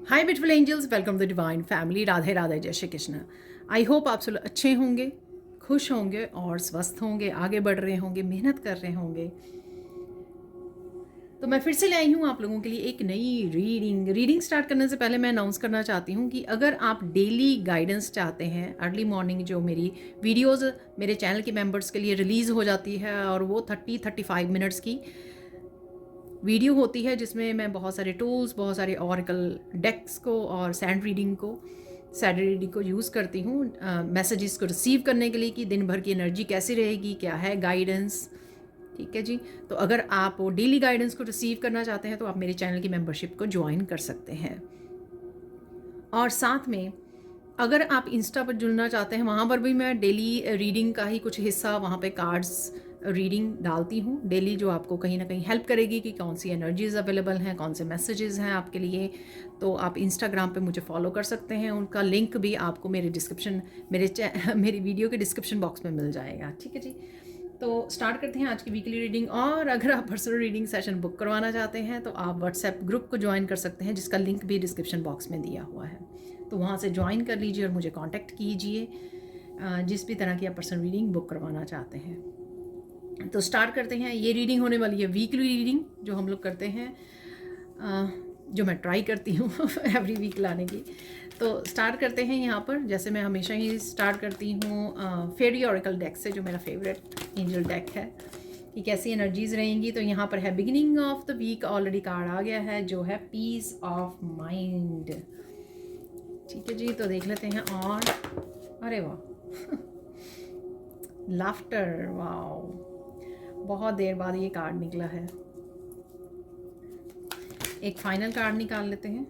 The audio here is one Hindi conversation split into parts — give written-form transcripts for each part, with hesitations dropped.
Hi beautiful angels, welcome to divine family. Radhe Radhe, जय श्री कृष्ण। आई होप आप सब अच्छे होंगे, खुश होंगे और स्वस्थ होंगे, आगे बढ़ रहे होंगे, मेहनत कर रहे होंगे। तो मैं फिर से ले आई हूँ आप लोगों के लिए एक नई रीडिंग स्टार्ट करने से पहले मैं अनाउंस करना चाहती हूँ कि अगर आप डेली गाइडेंस चाहते हैं, अर्ली मॉर्निंग जो मेरी वीडियोज़ मेरे चैनल के मेंबर्स के लिए रिलीज़ हो जाती है और वो 30-35 मिनट्स की वीडियो होती है जिसमें मैं बहुत सारे टूल्स, बहुत सारे ऑरेकल डेक्स को और सैंड रीडिंग को यूज़ करती हूँ मैसेजेस को रिसीव करने के लिए कि दिन भर की एनर्जी कैसी रहेगी, क्या है गाइडेंस। ठीक है जी। तो अगर आप डेली गाइडेंस को रिसीव करना चाहते हैं तो आप मेरे चैनल की मेंबरशिप को ज्वाइन कर सकते हैं। और साथ में अगर आप इंस्टा पर जुड़ना चाहते हैं, वहाँ पर भी मैं डेली रीडिंग का ही कुछ हिस्सा वहाँ पे कार्ड्स रीडिंग डालती हूँ डेली, जो आपको कहीं ना कहीं हेल्प करेगी कि कौन सी एनर्जीज अवेलेबल हैं, कौन से मैसेजेस हैं आपके लिए। तो आप इंस्टाग्राम पे मुझे फॉलो कर सकते हैं, उनका लिंक भी आपको मेरे डिस्क्रिप्शन मेरी वीडियो के डिस्क्रिप्शन बॉक्स में मिल जाएगा। ठीक है जी। तो स्टार्ट करते हैं आज की वीकली रीडिंग। और अगर आप पर्सनल रीडिंग सेशन बुक करवाना चाहते हैं तो आप व्हाट्सएप ग्रुप को ज्वाइन कर सकते हैं, जिसका लिंक भी डिस्क्रिप्शन बॉक्स में दिया हुआ है। तो वहाँ से ज्वाइन कर लीजिए और मुझे कांटेक्ट कीजिए जिस भी तरह की आप पर्सनल रीडिंग बुक करवाना चाहते हैं। तो स्टार्ट करते हैं। ये रीडिंग होने वाली है वीकली रीडिंग, जो हम लोग करते हैं, जो मैं ट्राई करती हूँ एवरी वीक लाने की। तो स्टार्ट करते हैं यहाँ पर, जैसे मैं हमेशा ही स्टार्ट करती हूँ फेरी ऑरेकल डेक से, जो मेरा फेवरेट एंजल डेक है, कि कैसी एनर्जीज रहेंगी। तो यहाँ पर है beginning of the week, already card आ गया है जो है पीस ऑफ माइंड। ठीक है जी। तो देख लेते हैं। और अरे वाह लाफ्टर, वाह, बहुत देर बाद ये कार्ड निकला है। एक फाइनल कार्ड निकाल लेते हैं।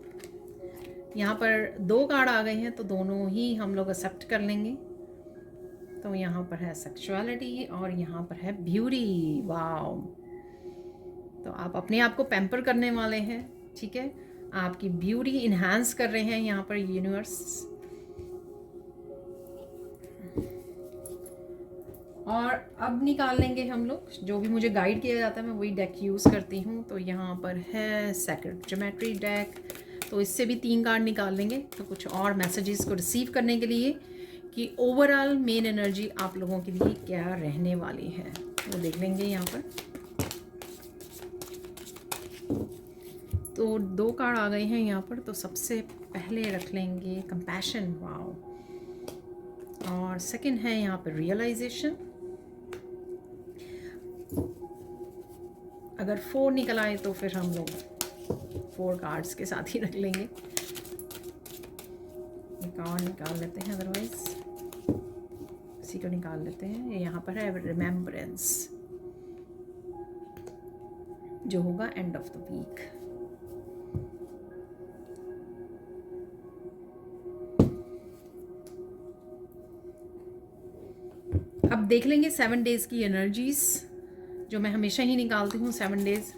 यहाँ पर 2 कार्ड आ गए हैं तो दोनों ही हम लोग एक्सेप्ट कर लेंगे। तो यहाँ पर है सेक्सुअलिटी और यहाँ पर है ब्यूटी। वाओ। तो आप अपने आप को पैम्पर करने वाले हैं। ठीक है, आपकी ब्यूटी इन्हांस कर रहे हैं यहाँ पर यूनिवर्स। और अब निकाल लेंगे हम लोग, जो भी मुझे गाइड किया जाता है मैं वही डेक यूज़ करती हूँ। तो यहाँ पर है सेक्रेड ज्योमेट्री डेक, तो इससे भी 3 कार्ड निकाल लेंगे। तो कुछ और मैसेजेस को रिसीव करने के लिए कि ओवरऑल मेन एनर्जी आप लोगों के लिए क्या रहने वाली है, वो देख लेंगे यहाँ पर। तो 2 कार्ड आ गए हैं यहाँ पर। तो सबसे पहले रख लेंगे कंपैशन, वाओ। और सेकंड है यहाँ पर रियलाइजेशन। अगर 4 निकल आए तो फिर हम लोग 4 कार्ड्स के साथ ही रख लेंगे। एक और निकाल लेते हैं, अदरवाइज इसी को निकाल लेते हैं। ये यहाँ पर है रिमेम्बरेंस, जो होगा एंड ऑफ द वीक। अब देख लेंगे 7 डेज की एनर्जीज, जो मैं हमेशा ही निकालती हूँ। 7 डेज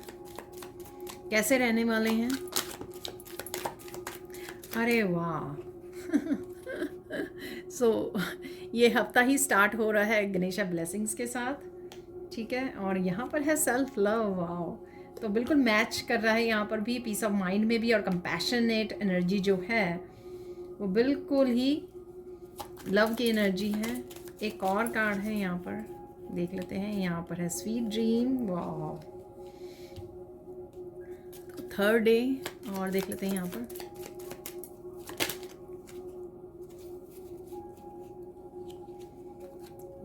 कैसे रहने वाले हैं। अरे वाह सो ये हफ्ता ही स्टार्ट हो रहा है गणेशा ब्लेसिंग्स के साथ। ठीक है, और यहाँ पर है सेल्फ लव, वाओ। तो बिल्कुल मैच कर रहा है यहाँ पर भी, पीस ऑफ माइंड में भी। और कंपैशनेट एनर्जी जो है वो बिल्कुल ही लव की एनर्जी है। एक और कार्ड है यहाँ पर, देख लेते हैं। यहाँ पर है स्वीट ड्रीम, वाह। थर्ड डे, और देख लेते हैं यहाँ पर।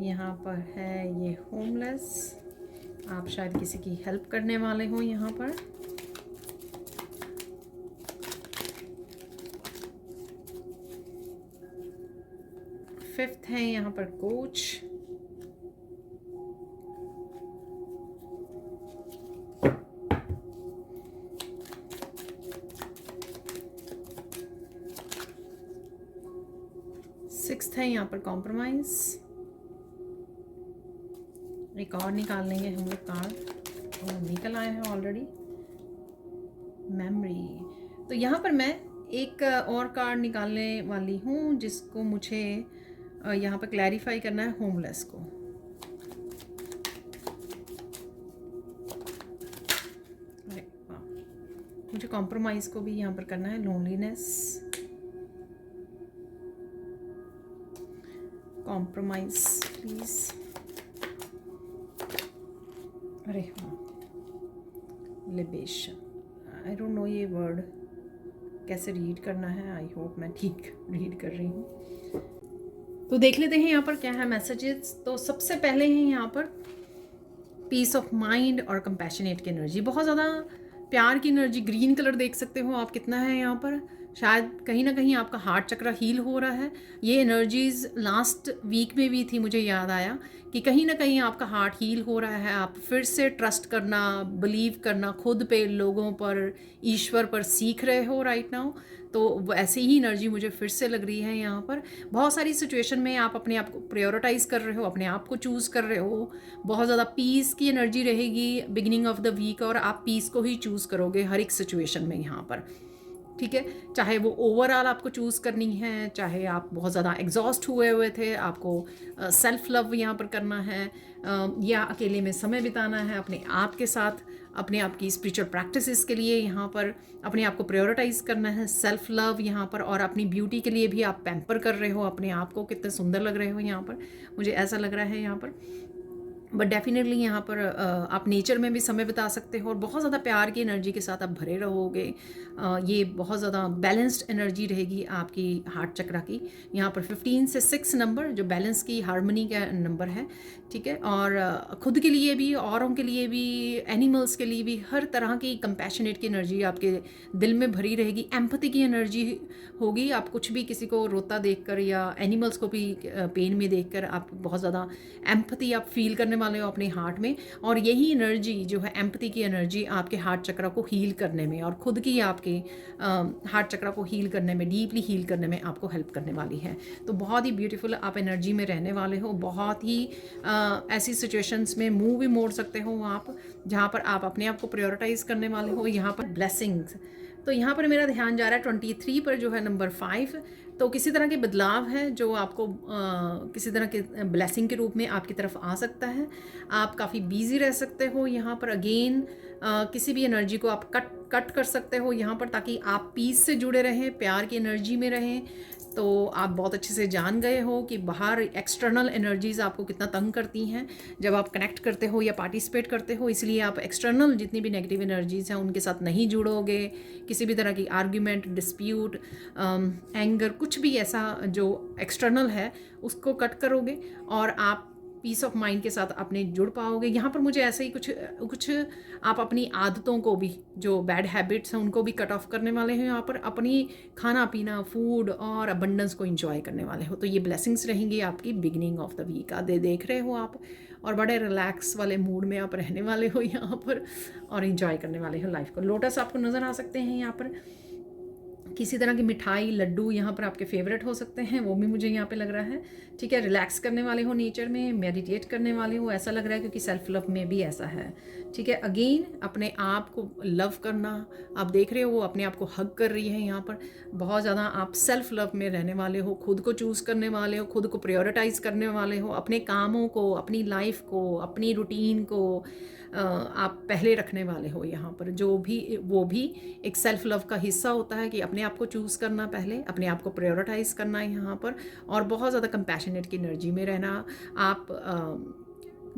यहाँ पर है ये होमलेस, आप शायद किसी की हेल्प करने वाले हो यहाँ पर। फिफ्थ है यहाँ पर कोच। सिक्स्थ है यहाँ पर कॉम्प्रोमाइज। एक और निकाल लेंगे हम लोग कार्ड, और निकल आए हैं ऑलरेडी मेमोरी। तो यहाँ पर मैं एक और कार्ड निकालने वाली हूँ, जिसको मुझे यहाँ पर क्लैरिफाई करना है, होमलेस को। मुझे कॉम्प्रोमाइज़ को भी यहाँ पर करना है, लोनलीनेस, कॉम्प्रोमाइज़ प्लीज़। अरे हाँ, लिबेशन, आई डोंट नो ये वर्ड कैसे रीड करना है, आई होप मैं ठीक रीड कर रही हूँ। तो देख लेते हैं यहाँ पर क्या है मैसेजेस। तो सबसे पहले हैं यहाँ पर पीस ऑफ माइंड और कंपैशनेट की एनर्जी, बहुत ज़्यादा प्यार की एनर्जी, ग्रीन कलर देख सकते हो आप कितना है यहाँ पर। शायद कहीं ना कहीं आपका हार्ट चक्र हील हो रहा है। ये एनर्जीज़ लास्ट वीक में भी थी, मुझे याद आया कि कहीं ना कहीं आपका हार्ट हील हो रहा है। आप फिर से ट्रस्ट करना, बिलीव करना खुद पे, लोगों पर, ईश्वर पर सीख रहे हो राइट नाउ। तो ऐसी ही एनर्जी मुझे फिर से लग रही है यहाँ पर। बहुत सारी सिचुएशन में आप अपने आप को प्रायोरिटाइज कर रहे हो, अपने आप को चूज़ कर रहे हो। बहुत ज़्यादा पीस की एनर्जी रहेगी बिगिनिंग ऑफ द वीक, और आप पीस को ही चूज़ करोगे हर एक सिचुएशन में यहाँ पर, ठीक है। चाहे वो ओवरऑल आपको चूज़ करनी है, चाहे आप बहुत ज़्यादा एग्जॉस्ट हुए थे, आपको सेल्फ लव यहाँ पर करना है, या अकेले में समय बिताना है अपने आप के साथ, अपने आप की स्पिरिचुअल प्रैक्टिसेस के लिए यहाँ पर अपने आप को प्रायोरिटाइज करना है, सेल्फ लव यहाँ पर। और अपनी ब्यूटी के लिए भी आप पैम्पर कर रहे हो अपने आप को, कितने सुंदर लग रहे हो यहाँ पर, मुझे ऐसा लग रहा है यहाँ पर। बट डेफिनेटली यहाँ पर आप नेचर में भी समय बिता सकते हो और बहुत ज़्यादा प्यार की एनर्जी के साथ आप भरे रहोगे। ये बहुत ज़्यादा बैलेंस्ड एनर्जी रहेगी आपकी हार्ट चक्रा की। यहाँ पर 15 से 6 नंबर जो बैलेंस की, हार्मनी का नंबर है, ठीक है। और खुद के लिए भी, औरों के लिए भी, एनिमल्स के लिए भी, हर तरह की कंपैशनेट की एनर्जी आपके दिल में भरी रहेगी। एम्पैथी की एनर्जी होगी। आप कुछ भी किसी को रोता देखकर या एनिमल्स को भी पेन में देखकर आप बहुत ज़्यादा एम्पैथी आप फील करने वाले हो अपने हार्ट में। और यही एनर्जी जो है, एम्पैथी की एनर्जी, आपके हार्ट चक्र को हील करने में और खुद की आपके हार्ट चक्र को हील करने में, डीपली हील करने में आपको हेल्प करने वाली है। तो बहुत ही ब्यूटीफुल आप एनर्जी में रहने वाले हो। बहुत ही ऐसी सिचुएशंस में मुंह भी मोड़ सकते हो आप, जहाँ पर आप अपने आप को प्रायोरिटाइज करने वाले हो। यहाँ पर ब्लेसिंग्स, तो यहाँ पर मेरा ध्यान जा रहा है 23 पर जो है नंबर 5। तो किसी तरह के बदलाव है जो आपको किसी तरह के ब्लेसिंग के रूप में आपकी तरफ आ सकता है। आप काफ़ी बिजी रह सकते हो यहाँ पर। अगेन किसी भी एनर्जी को आप कट कर सकते हो यहाँ पर, ताकि आप पीस से जुड़े रहें, प्यार की एनर्जी में रहें। तो आप बहुत अच्छे से जान गए हो कि बाहर एक्सटर्नल एनर्जीज़ आपको कितना तंग करती हैं जब आप कनेक्ट करते हो या पार्टिसिपेट करते हो। इसलिए आप एक्सटर्नल जितनी भी नेगेटिव एनर्जीज़ हैं उनके साथ नहीं जुड़ोगे। किसी भी तरह की आर्ग्यूमेंट, डिस्प्यूट, एंगर, कुछ भी ऐसा जो एक्सटर्नल है उसको कट करोगे और आप पीस ऑफ माइंड के साथ अपने जुड़ पाओगे। यहाँ पर मुझे ऐसे ही कुछ आप अपनी आदतों को भी, जो बैड हैबिट्स हैं उनको भी कट ऑफ करने वाले हैं। यहाँ पर अपनी खाना पीना, फूड और अबंडेंस को एंजॉय करने वाले हो। तो ये ब्लेसिंग्स रहेंगी आपकी बिगिनिंग ऑफ द वीक। देख रहे हो आप, और बड़े रिलैक्स वाले मूड में आप रहने वाले हो यहाँ पर और एंजॉय करने वाले हो लाइफ को। लोटस आपको नज़र आ सकते हैं यहाँ पर। किसी तरह की मिठाई, लड्डू यहाँ पर आपके फेवरेट हो सकते हैं, वो भी मुझे यहाँ पे लग रहा है, ठीक है। रिलैक्स करने वाले हो नेचर में, मेडिटेट करने वाले हो, ऐसा लग रहा है, क्योंकि सेल्फ लव में भी ऐसा है, ठीक है। अगेन अपने आप को लव करना, आप देख रहे हो वो अपने आप को हग कर रही है यहाँ पर। बहुत ज़्यादा आप सेल्फ लव में रहने वाले हो, खुद को चूज़ करने वाले हो, खुद को प्रायोरिटाइज करने वाले हो, अपने कामों को, अपनी लाइफ को, अपनी रूटीन को आप पहले रखने वाले हो यहाँ पर। जो भी, वो भी एक सेल्फ लव का हिस्सा होता है कि अपने आप को चूज़ करना, पहले अपने आप को प्रायोरिटाइज करना है यहाँ पर। और बहुत ज़्यादा कंपैशनेट की एनर्जी में रहना। आप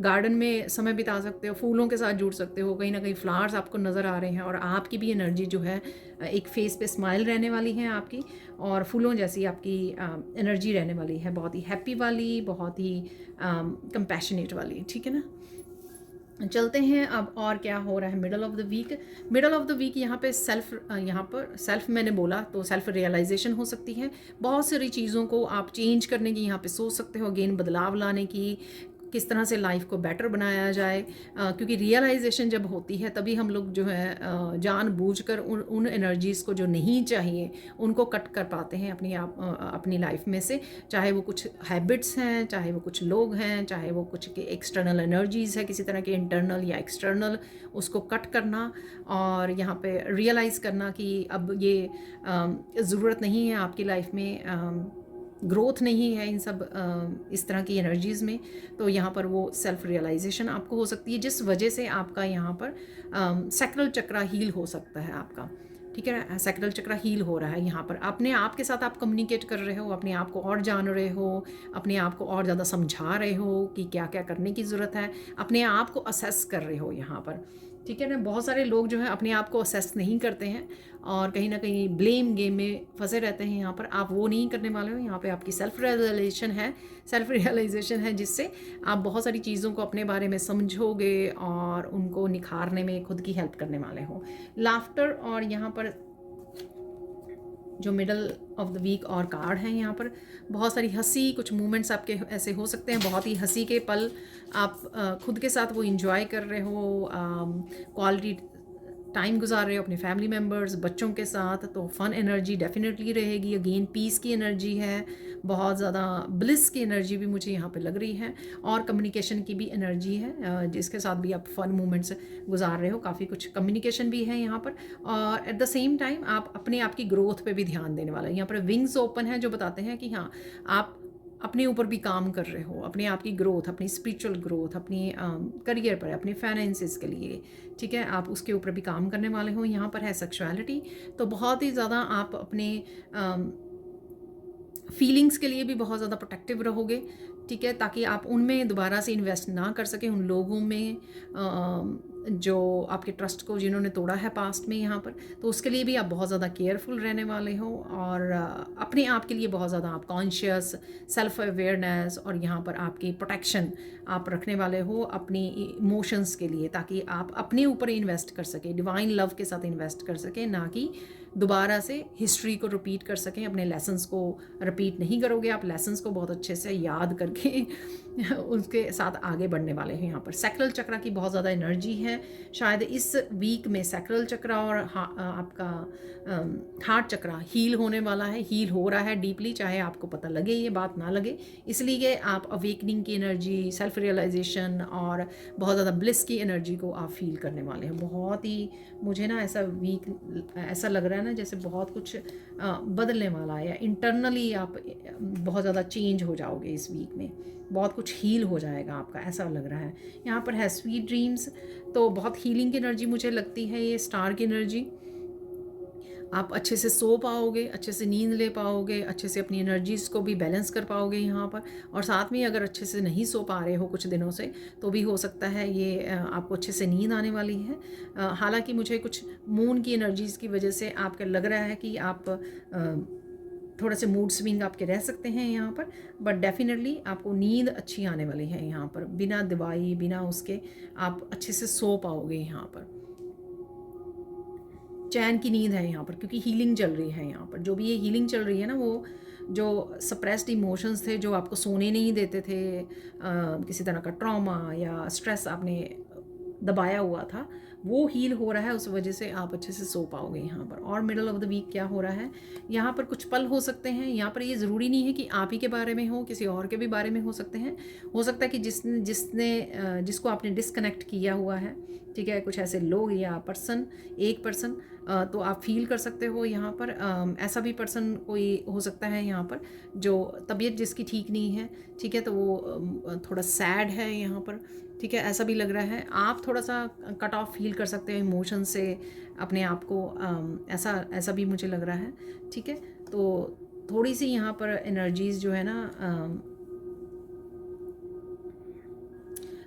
गार्डन में समय बिता सकते हो, फूलों के साथ जुड़ सकते हो, कहीं ना कहीं फ्लावर्स आपको नज़र आ रहे हैं, और आपकी भी एनर्जी जो है एक फेस पे स्माइल रहने वाली है आपकी, और फूलों जैसी आपकी एनर्जी रहने वाली है, बहुत ही हैप्पी वाली, बहुत ही कंपैशनेट वाली, ठीक है ना। चलते हैं अब और क्या हो रहा है middle of the week. Middle of the week यहाँ पे यहाँ पर सेल्फ मैंने बोला तो सेल्फ रियलाइजेशन हो सकती है। बहुत सारी चीज़ों को आप चेंज करने की यहाँ पे सोच सकते हो, अगेन बदलाव लाने की, किस तरह से लाइफ को बेटर बनाया जाए। क्योंकि रियलाइजेशन जब होती है तभी हम लोग जो है जानबूझकर उन एनर्जीज़ को जो नहीं चाहिए उनको कट कर पाते हैं अपनी लाइफ में से। चाहे वो कुछ हैबिट्स हैं, चाहे वो कुछ लोग हैं, चाहे वो कुछ एक्सटर्नल एनर्जीज़ है, किसी तरह के इंटरनल या एक्सटर्नल, उसको कट करना और यहाँ पे रियलाइज़ करना कि अब ये ज़रूरत नहीं है आपकी लाइफ में, ग्रोथ नहीं है इन सब इस तरह की एनर्जीज़ में। तो यहाँ पर वो सेल्फ रियलाइजेशन आपको हो सकती है, जिस वजह से आपका यहाँ पर सैक्रल चक्रा हील हो सकता है आपका। ठीक है, सैक्रल चक्र हील हो रहा है यहाँ पर। अपने आप के साथ आप कम्युनिकेट कर रहे हो, अपने आप को और जान रहे हो, अपने आप को और ज़्यादा समझा रहे हो कि क्या क्या करने की ज़रूरत है, अपने आप को असेस कर रहे हो यहाँ पर। ठीक है ना, बहुत सारे लोग जो है अपने आप को असेस नहीं करते हैं और कहीं ना कहीं ब्लेम गेम में फंसे रहते हैं। यहाँ पर आप वो नहीं करने वाले हो, यहाँ पे आपकी सेल्फ रियलाइजेशन है जिससे आप बहुत सारी चीज़ों को अपने बारे में समझोगे और उनको निखारने में खुद की हेल्प करने वाले हो। लाफ्टर और यहाँ पर जो मिडल ऑफ द वीक और कार्ड हैं, यहाँ पर बहुत सारी हंसी, कुछ मोमेंट्स आपके ऐसे हो सकते हैं, बहुत ही हंसी के पल आप खुद के साथ वो इंजॉय कर रहे हो, क्वालिटी टाइम गुजार रहे हो अपने फैमिली मेम्बर्स, बच्चों के साथ, तो फन एनर्जी डेफिनेटली रहेगी। अगेन पीस की एनर्जी है, बहुत ज़्यादा ब्लिस की एनर्जी भी मुझे यहाँ पे लग रही है और कम्युनिकेशन की भी एनर्जी है जिसके साथ भी आप फन मोमेंट्स गुजार रहे हो। काफ़ी कुछ कम्युनिकेशन भी है यहाँ पर और एट द सेम टाइम आप अपने आप की ग्रोथ पे भी ध्यान देने वाला है। यहाँ पर विंग्स ओपन है जो बताते हैं कि हाँ, आप अपने ऊपर भी काम कर रहे हो, अपने आप की ग्रोथ, अपनी स्पिरिचुअल ग्रोथ, अपनी करियर पर, अपने फाइनेंसिस के लिए, ठीक है, आप उसके ऊपर भी काम करने वाले हो। यहाँ पर है सेक्सुअलिटी, तो बहुत ही ज़्यादा आप अपने फीलिंग्स के लिए भी बहुत ज़्यादा प्रोटेक्टिव रहोगे, ठीक है, ताकि आप उनमें दोबारा से इन्वेस्ट ना कर सकें, उन लोगों में जो आपके ट्रस्ट को जिन्होंने तोड़ा है पास्ट में यहाँ पर, तो उसके लिए भी आप बहुत ज़्यादा केयरफुल रहने वाले हो और अपने आप के लिए बहुत ज़्यादा आप कॉन्शियस, सेल्फ अवेयरनेस और यहाँ पर आपकी प्रोटेक्शन आप रखने वाले हो अपनी इमोशंस के लिए, ताकि आप अपने ऊपर इन्वेस्ट कर सकें, डिवाइन लव के साथ इन्वेस्ट कर सकें, ना कि दोबारा से हिस्ट्री को रिपीट कर सकें। अपने लेसन्स को रिपीट नहीं करोगे, आप लेसन्स को बहुत अच्छे से याद करके उसके साथ आगे बढ़ने वाले हैं। यहाँ पर सैक्रल चक्र की बहुत ज़्यादा एनर्जी है, शायद इस वीक में सैक्रल चक्र और आपका हार्ट चक्र हील होने वाला है, हील हो रहा है डीपली, चाहे आपको पता लगे ये बात ना लगे। इसलिए आप अवेकनिंग की एनर्जी, सेल्फ रियलाइजेशन और बहुत ज़्यादा ब्लिस की एनर्जी को आप फील करने वाले हैं। बहुत ही मुझे ना ऐसा वीक ऐसा लग रहा है ना जैसे बहुत कुछ बदलने वाला है, या इंटरनली आप बहुत ज़्यादा चेंज हो जाओगे इस वीक में, बहुत कुछ हील हो जाएगा आपका, ऐसा लग रहा है। यहाँ पर है स्वीट ड्रीम्स, तो बहुत हीलिंग की एनर्जी मुझे लगती है, ये स्टार की एनर्जी। आप अच्छे से सो पाओगे, अच्छे से नींद ले पाओगे, अच्छे से अपनी एनर्जीज़ को भी बैलेंस कर पाओगे यहाँ पर। और साथ में अगर अच्छे से नहीं सो पा रहे हो कुछ दिनों से, तो भी हो सकता है ये आपको अच्छे से नींद आने वाली है। हालांकि मुझे कुछ मून की एनर्जीज़ की वजह से आपका लग रहा है कि आप थोड़ा से मूड स्विंग आपके रह सकते हैं यहाँ पर, बट डेफिनेटली आपको नींद अच्छी आने वाली है यहाँ पर। बिना दवाई, बिना उसके आप अच्छे से सो पाओगे यहाँ पर। चैन की नींद है यहाँ पर, क्योंकि हीलिंग चल रही है यहाँ पर। जो भी ये हीलिंग चल रही है ना, वो जो सप्रेस्ड इमोशंस थे, जो आपको सोने नहीं देते थे, किसी तरह का ट्रॉमा या स्ट्रेस आपने दबाया हुआ था, वो हील हो रहा है। उस वजह से आप अच्छे से सो पाओगे यहाँ पर। और मिडल ऑफ द वीक क्या हो रहा है यहाँ पर, कुछ पल हो सकते हैं यहाँ पर। ये ज़रूरी नहीं है कि आप ही के बारे में हो, किसी और के भी बारे में हो सकते हैं। हो सकता है कि जिसको आपने डिस्कनेक्ट किया हुआ है, ठीक है, कुछ ऐसे लोग या एक पर्सन, तो आप फील कर सकते हो यहाँ पर। ऐसा भी पर्सन कोई हो सकता है यहाँ पर जो तबीयत जिसकी ठीक नहीं है, ठीक है, तो वो थोड़ा सैड है यहाँ पर, ठीक है, ऐसा भी लग रहा है। आप थोड़ा सा कट ऑफ फील कर सकते हो इमोशन से अपने आप को, ऐसा भी मुझे लग रहा है, ठीक है। तो थोड़ी सी यहाँ पर एनर्जीज़ जो है ना,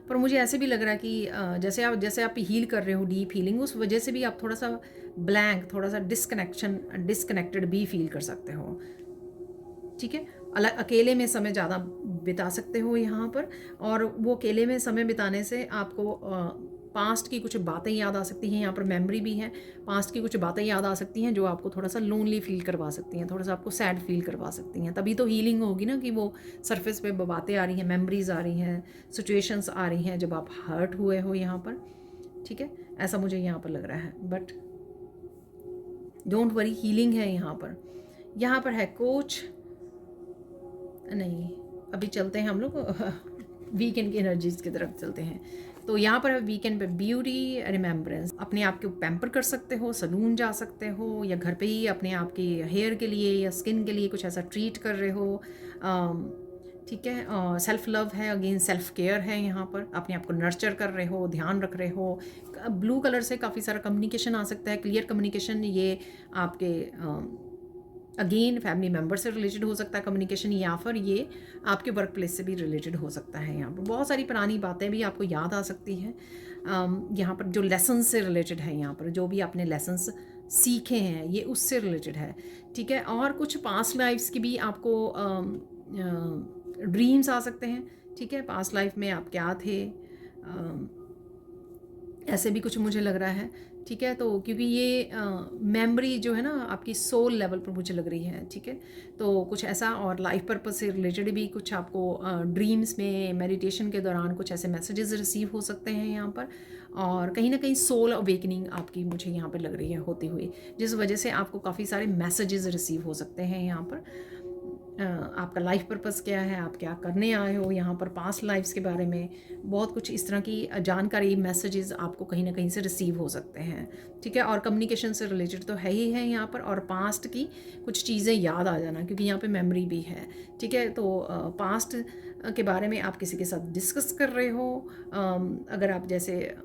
पर मुझे ऐसे भी लग रहा है कि जैसे आप हील कर रहे हो, डीप हीलिंग, उस वजह से भी आप थोड़ा सा ब्लैंक, थोड़ा सा डिस्कनेक्टेड भी फील कर सकते हो, ठीक है। अकेले में समय ज़्यादा बिता सकते हो यहाँ पर, और वो अकेले में समय बिताने से आपको पास्ट की कुछ बातें याद आ सकती हैं। यहाँ पर मेमोरी भी है, पास्ट की कुछ बातें याद आ सकती हैं जो आपको थोड़ा सा लोनली फील करवा सकती हैं, थोड़ा सा आपको सैड फील करवा सकती हैं। तभी तो हीलिंग होगी ना, कि वो सरफेस पे बातें आ रही हैं, मेमोरीज आ रही हैं, सिचुएशंस आ रही हैं जब आप हर्ट हुए हो यहाँ पर, ठीक है, ऐसा मुझे यहाँ पर लग रहा है। बट डोंट वरी, हीलिंग है यहाँ पर। यहाँ पर है कोच, नहीं, अभी चलते हैं हम लोग वीकेंड की एनर्जीज की तरफ चलते हैं। तो यहाँ पर वीकेंड पे ब्यूटी रिमेम्बरेंस, अपने आप को पैम्पर कर सकते हो, सलून जा सकते हो, या घर पे ही अपने आप के हेयर के लिए या स्किन के लिए कुछ ऐसा ट्रीट कर रहे हो, ठीक है। सेल्फ लव है, अगेन सेल्फ केयर है, यहाँ पर अपने आप को नर्चर कर रहे हो, ध्यान रख रहे हो। ब्लू कलर से काफ़ी सारा कम्युनिकेशन आ सकता है, क्लियर कम्युनिकेशन। ये आपके अगेन फैमिली मेम्बर से रिलेटेड हो सकता है कम्युनिकेशन, या फिर ये आपके वर्क प्लेस से भी रिलेटेड हो सकता है। यहाँ पर बहुत सारी पुरानी बातें भी आपको याद आ सकती हैं। यहाँ पर जो लेसन्स से रिलेटेड है, यहाँ पर जो भी आपने लेसन्स सीखे हैं ये उससे रिलेटेड है। ठीक है। और कुछ पास्ट लाइफ्स की भी आपको ड्रीम्स आ सकते हैं। ठीक है, पास्ट लाइफ में आप क्या थे, ऐसे भी कुछ मुझे लग रहा है। ठीक है, तो क्योंकि ये मेमोरी जो है ना आपकी सोल लेवल पर मुझे लग रही है। ठीक है, तो कुछ ऐसा, और लाइफ पर्पस से रिलेटेड भी कुछ आपको ड्रीम्स में मेडिटेशन के दौरान कुछ ऐसे मैसेजेस रिसीव हो सकते हैं यहाँ पर। और कहीं ना कहीं सोल अवेकनिंग आपकी मुझे यहाँ पर लग रही है होती हुई, जिस वजह से आपको काफ़ी सारे मैसेजेस रिसीव हो सकते हैं यहाँ पर। आपका लाइफ पर्पस क्या है, आप क्या करने आए हो, यहाँ पर पास्ट लाइफ्स के बारे में बहुत कुछ इस तरह की जानकारी, मैसेजेस आपको कहीं ना कहीं से रिसीव हो सकते हैं। ठीक है, और कम्युनिकेशन से रिलेटेड तो है ही है यहाँ पर, और पास्ट की कुछ चीज़ें याद आ जाना, क्योंकि यहाँ पे मेमोरी भी है। ठीक है, तो पास्ट के बारे में आप किसी के साथ डिस्कस कर रहे हो। अगर आप जैसे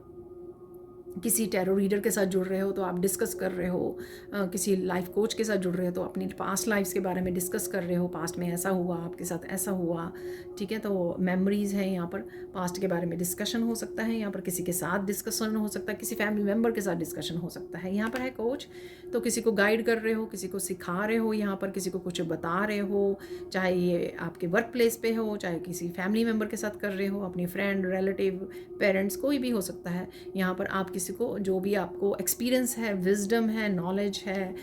किसी टैरो रीडर के साथ जुड़ रहे हो तो आप डिस्कस कर रहे हो, किसी लाइफ कोच के साथ जुड़ रहे हो तो अपनी पास्ट लाइफ्स के बारे में डिस्कस कर रहे हो, पास्ट में ऐसा हुआ, आपके साथ ऐसा हुआ। ठीक है, तो मेमोरीज़ हैं यहाँ पर, पास्ट के बारे में डिस्कशन हो सकता है, यहाँ पर किसी के साथ डिस्कशन हो सकता है, किसी फैमिली मेम्बर के साथ डिस्कशन हो सकता है। यहाँ पर है कोच, तो किसी को गाइड कर रहे हो, किसी को सिखा रहे हो, यहाँ पर किसी को कुछ बता रहे हो, चाहे ये आपके वर्क प्लेस पे हो, चाहे किसी फैमिली मेम्बर के साथ कर रहे हो, अपनी फ्रेंड, रिलेटिव, पेरेंट्स, कोई भी हो सकता है। यहाँ पर आप किसी को, जो भी आपको एक्सपीरियंस है, विजडम है, नॉलेज है,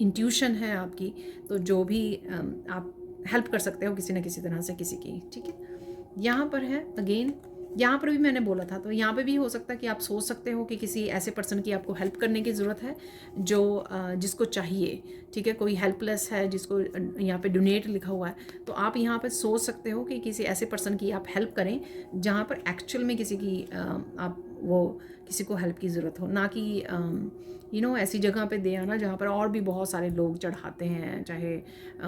इंट्यूशन है आपकी, तो जो भी आप हेल्प कर सकते हो किसी न किसी तरह से किसी की। ठीक है, यहाँ पर है अगेन, यहाँ पर भी मैंने बोला था, तो यहाँ पे भी हो सकता है कि आप सोच सकते हो कि किसी ऐसे पर्सन की आपको हेल्प करने की ज़रूरत है जो जिसको चाहिए। ठीक है, कोई हेल्पलेस है जिसको यहाँ पे डोनेट लिखा हुआ है, तो आप यहाँ पे सोच सकते हो कि किसी ऐसे पर्सन की आप हेल्प करें जहाँ पर एक्चुअल में किसी की आप वो किसी को हेल्प की ज़रूरत हो, ना कि ऐसी जगह पे दे आना जहाँ पर और भी बहुत सारे लोग चढ़ाते हैं। चाहे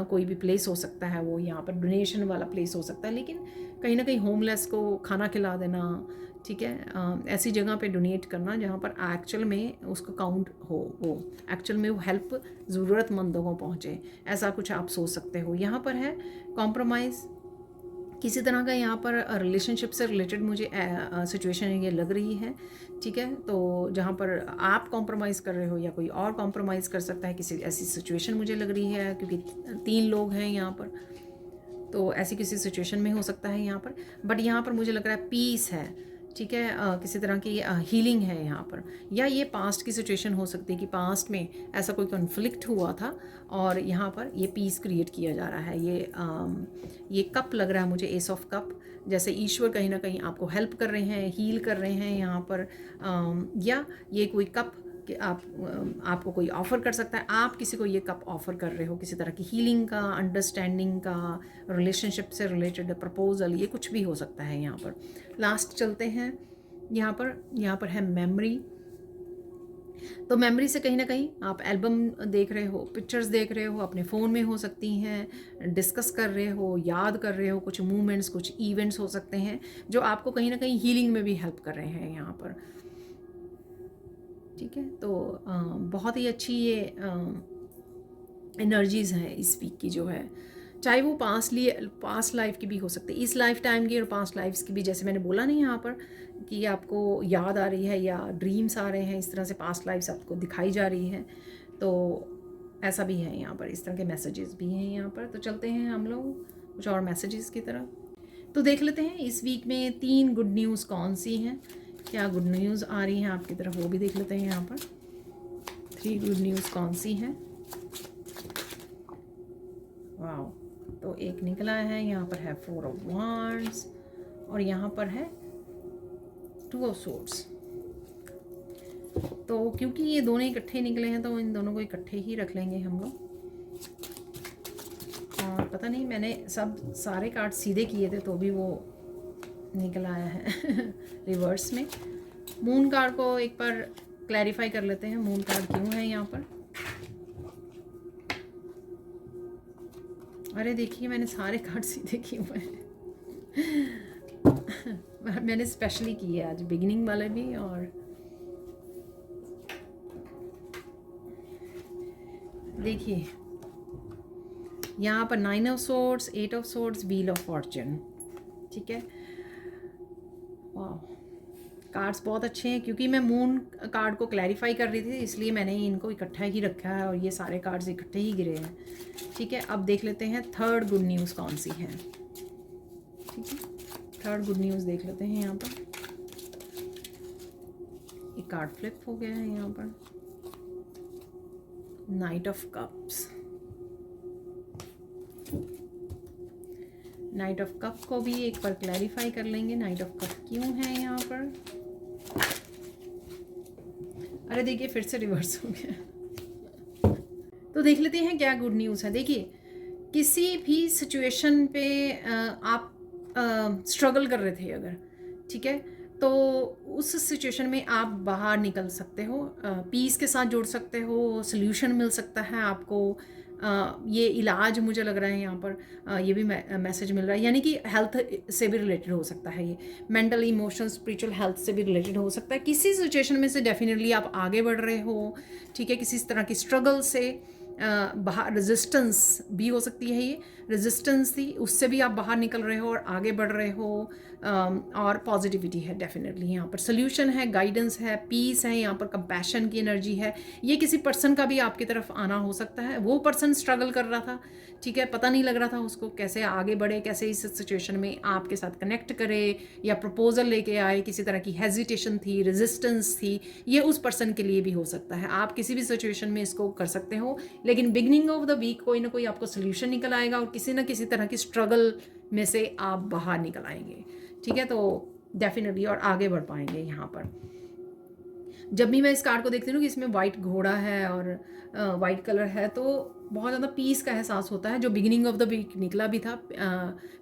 कोई भी प्लेस हो सकता है, वो यहाँ पर डोनेशन वाला प्लेस हो सकता है, लेकिन कहीं ना कहीं होमलेस को खाना खिला देना। ठीक है, ऐसी जगह पे डोनेट करना जहाँ पर एक्चुअल में उसका काउंट हो, वो एक्चुअल में वो हेल्प ज़रूरतमंदों को पहुँचे, ऐसा कुछ आप सोच सकते हो। यहाँ पर है कॉम्प्रोमाइज़ किसी तरह का, यहाँ पर रिलेशनशिप से रिलेटेड मुझे सिचुएशन ये लग रही है। ठीक है, तो जहाँ पर आप कॉम्प्रोमाइज़ कर रहे हो या कोई और कॉम्प्रोमाइज़ कर सकता है, किसी ऐसी सिचुएशन मुझे लग रही है, क्योंकि 3 लोग हैं यहाँ पर, तो ऐसी किसी सिचुएशन में हो सकता है यहाँ पर। बट यहाँ पर मुझे लग रहा है पीस है। ठीक है, किसी तरह की हीलिंग है यहाँ पर, या ये पास्ट की सिचुएशन हो सकती है कि पास्ट में ऐसा कोई कॉन्फ्लिक्ट हुआ था और यहाँ पर ये पीस क्रिएट किया जा रहा है। ये कप लग रहा है मुझे, एस ऑफ कप, जैसे ईश्वर कहीं ना कहीं आपको हेल्प कर रहे हैं, हील कर रहे हैं यहाँ पर। या ये कोई कप कि आपको कोई ऑफ़र कर सकता है, आप किसी को ये कप ऑफ़र कर रहे हो, किसी तरह की हीलिंग का, अंडरस्टैंडिंग का, रिलेशनशिप से रिलेटेड प्रपोजल, ये कुछ भी हो सकता है यहाँ पर। लास्ट चलते हैं, यहाँ पर है मेमोरी। तो मेमोरी से कहीं ना कहीं आप एल्बम देख रहे हो, पिक्चर्स देख रहे हो, अपने फ़ोन में हो सकती हैं, डिस्कस कर रहे हो, याद कर रहे हो, कुछ मूवमेंट्स, कुछ इवेंट्स हो सकते हैं जो आपको कहीं ना कहीं हीलिंग में भी हेल्प कर रहे हैं यहाँ पर। ठीक है, तो बहुत ही अच्छी ये एनर्जीज़ हैं इस वीक की जो है, चाहे वो पास्ट लाइफ की भी हो सकती है, इस लाइफ टाइम की और पास्ट लाइफ्स की भी। जैसे मैंने बोला नहीं यहाँ पर कि आपको याद आ रही है या ड्रीम्स आ रहे हैं, इस तरह से पास्ट लाइफ्स आपको दिखाई जा रही हैं, तो ऐसा भी है यहाँ पर, इस तरह के मैसेजेस भी हैं यहाँ पर। तो चलते हैं हम लोग कुछ और मैसेजेस की तरफ, तो देख लेते हैं इस वीक में 3 गुड न्यूज़ कौन सी हैं, क्या गुड न्यूज़ आ रही हैं आपकी तरफ, वो भी देख लेते हैं यहाँ पर। 3 गुड न्यूज़ कौन सी हैं। वाओ, तो एक निकला है, यहाँ पर है 4 ऑफ वांड्स और यहाँ पर है 2 ऑफ सोर्ड्स। तो क्योंकि ये दोनों इकट्ठे निकले हैं तो इन दोनों को इकट्ठे ही रख लेंगे हम लोग। और पता नहीं, मैंने सारे कार्ड सीधे किए थे तो भी वो निकल आया है रिवर्स में। मून कार्ड को एक बार क्लैरिफाई कर लेते हैं, मून कार्ड क्यों है यहाँ पर। अरे देखिए, मैंने सारे कार्ड सीधे किए हुए हैं। मैंने स्पेशली किए आज, बिगिनिंग वाले भी। और देखिए यहाँ पर 9 of swords, 8 of swords, wheel of Fortune. ठीक है, वाह, कार्ड्स बहुत अच्छे हैं। क्योंकि मैं मून कार्ड को क्लैरिफाई कर रही थी, इसलिए मैंने इनको इकट्ठा ही रखा है और ये सारे कार्ड्स इकट्ठे ही गिरे हैं। ठीक है, अब देख लेते हैं थर्ड गुड न्यूज़ कौन सी है। ठीक है, थर्ड गुड न्यूज़ देख लेते हैं। यहाँ पर एक कार्ड फ्लिप हो गया है। यहाँ पर night of cups. Night of cup को भी एक बार क्लैरिफाई कर लेंगे, नाइट ऑफ कप क्यों है यहाँ पर। अरे देखिए, फिर से रिवर्स हो गया। तो देख लेते हैं क्या गुड न्यूज़ है। देखिए, किसी भी सिचुएशन पे आप स्ट्रगल कर रहे थे अगर, ठीक है, तो उस सिचुएशन में आप बाहर निकल सकते हो, पीस के साथ जुड़ सकते हो, सोल्यूशन मिल सकता है आपको। ये इलाज मुझे लग रहा है यहाँ पर, ये भी मैसेज मिल रहा है, यानी कि हेल्थ से भी रिलेटेड हो सकता है, ये मेंटल, इमोशनल, स्पिरिचुअल हेल्थ से भी रिलेटेड हो सकता है। किसी सिचुएशन में से डेफिनेटली आप आगे बढ़ रहे हो। ठीक है, किसी तरह की स्ट्रगल से बाहर, रेजिस्टेंस भी हो सकती है, ये रेजिस्टेंस थी, उससे भी आप बाहर निकल रहे हो और आगे बढ़ रहे हो। और पॉजिटिविटी है डेफिनेटली यहाँ पर, सोल्यूशन है, गाइडेंस है, पीस है, यहाँ पर कंपैशन की एनर्जी है। ये किसी पर्सन का भी आपकी तरफ आना हो सकता है। वो पर्सन स्ट्रगल कर रहा था, ठीक है, पता नहीं लग रहा था उसको कैसे आगे बढ़े, कैसे इस सिचुएशन में आपके साथ कनेक्ट करे, या प्रपोजल लेके आए, किसी तरह की हेजिटेशन थी, रेजिस्टेंस थी, ये उस पर्सन के लिए भी हो सकता है। आप किसी भी सिचुएशन में इसको कर सकते हो, लेकिन बिगनिंग ऑफ द वीक कोई ना कोई आपको सोल्यूशन निकल आएगा और किसी ना किसी तरह की स्ट्रगल में से आप बाहर निकल आएंगे। ठीक है, तो डेफिनेटली और आगे बढ़ पाएंगे। यहाँ पर जब भी मैं इस कार्ड को देखती हूँ कि इसमें वाइट घोड़ा है और वाइट कलर है, तो बहुत ज़्यादा पीस का एहसास होता है, जो बिगिनिंग ऑफ द वीक निकला भी था,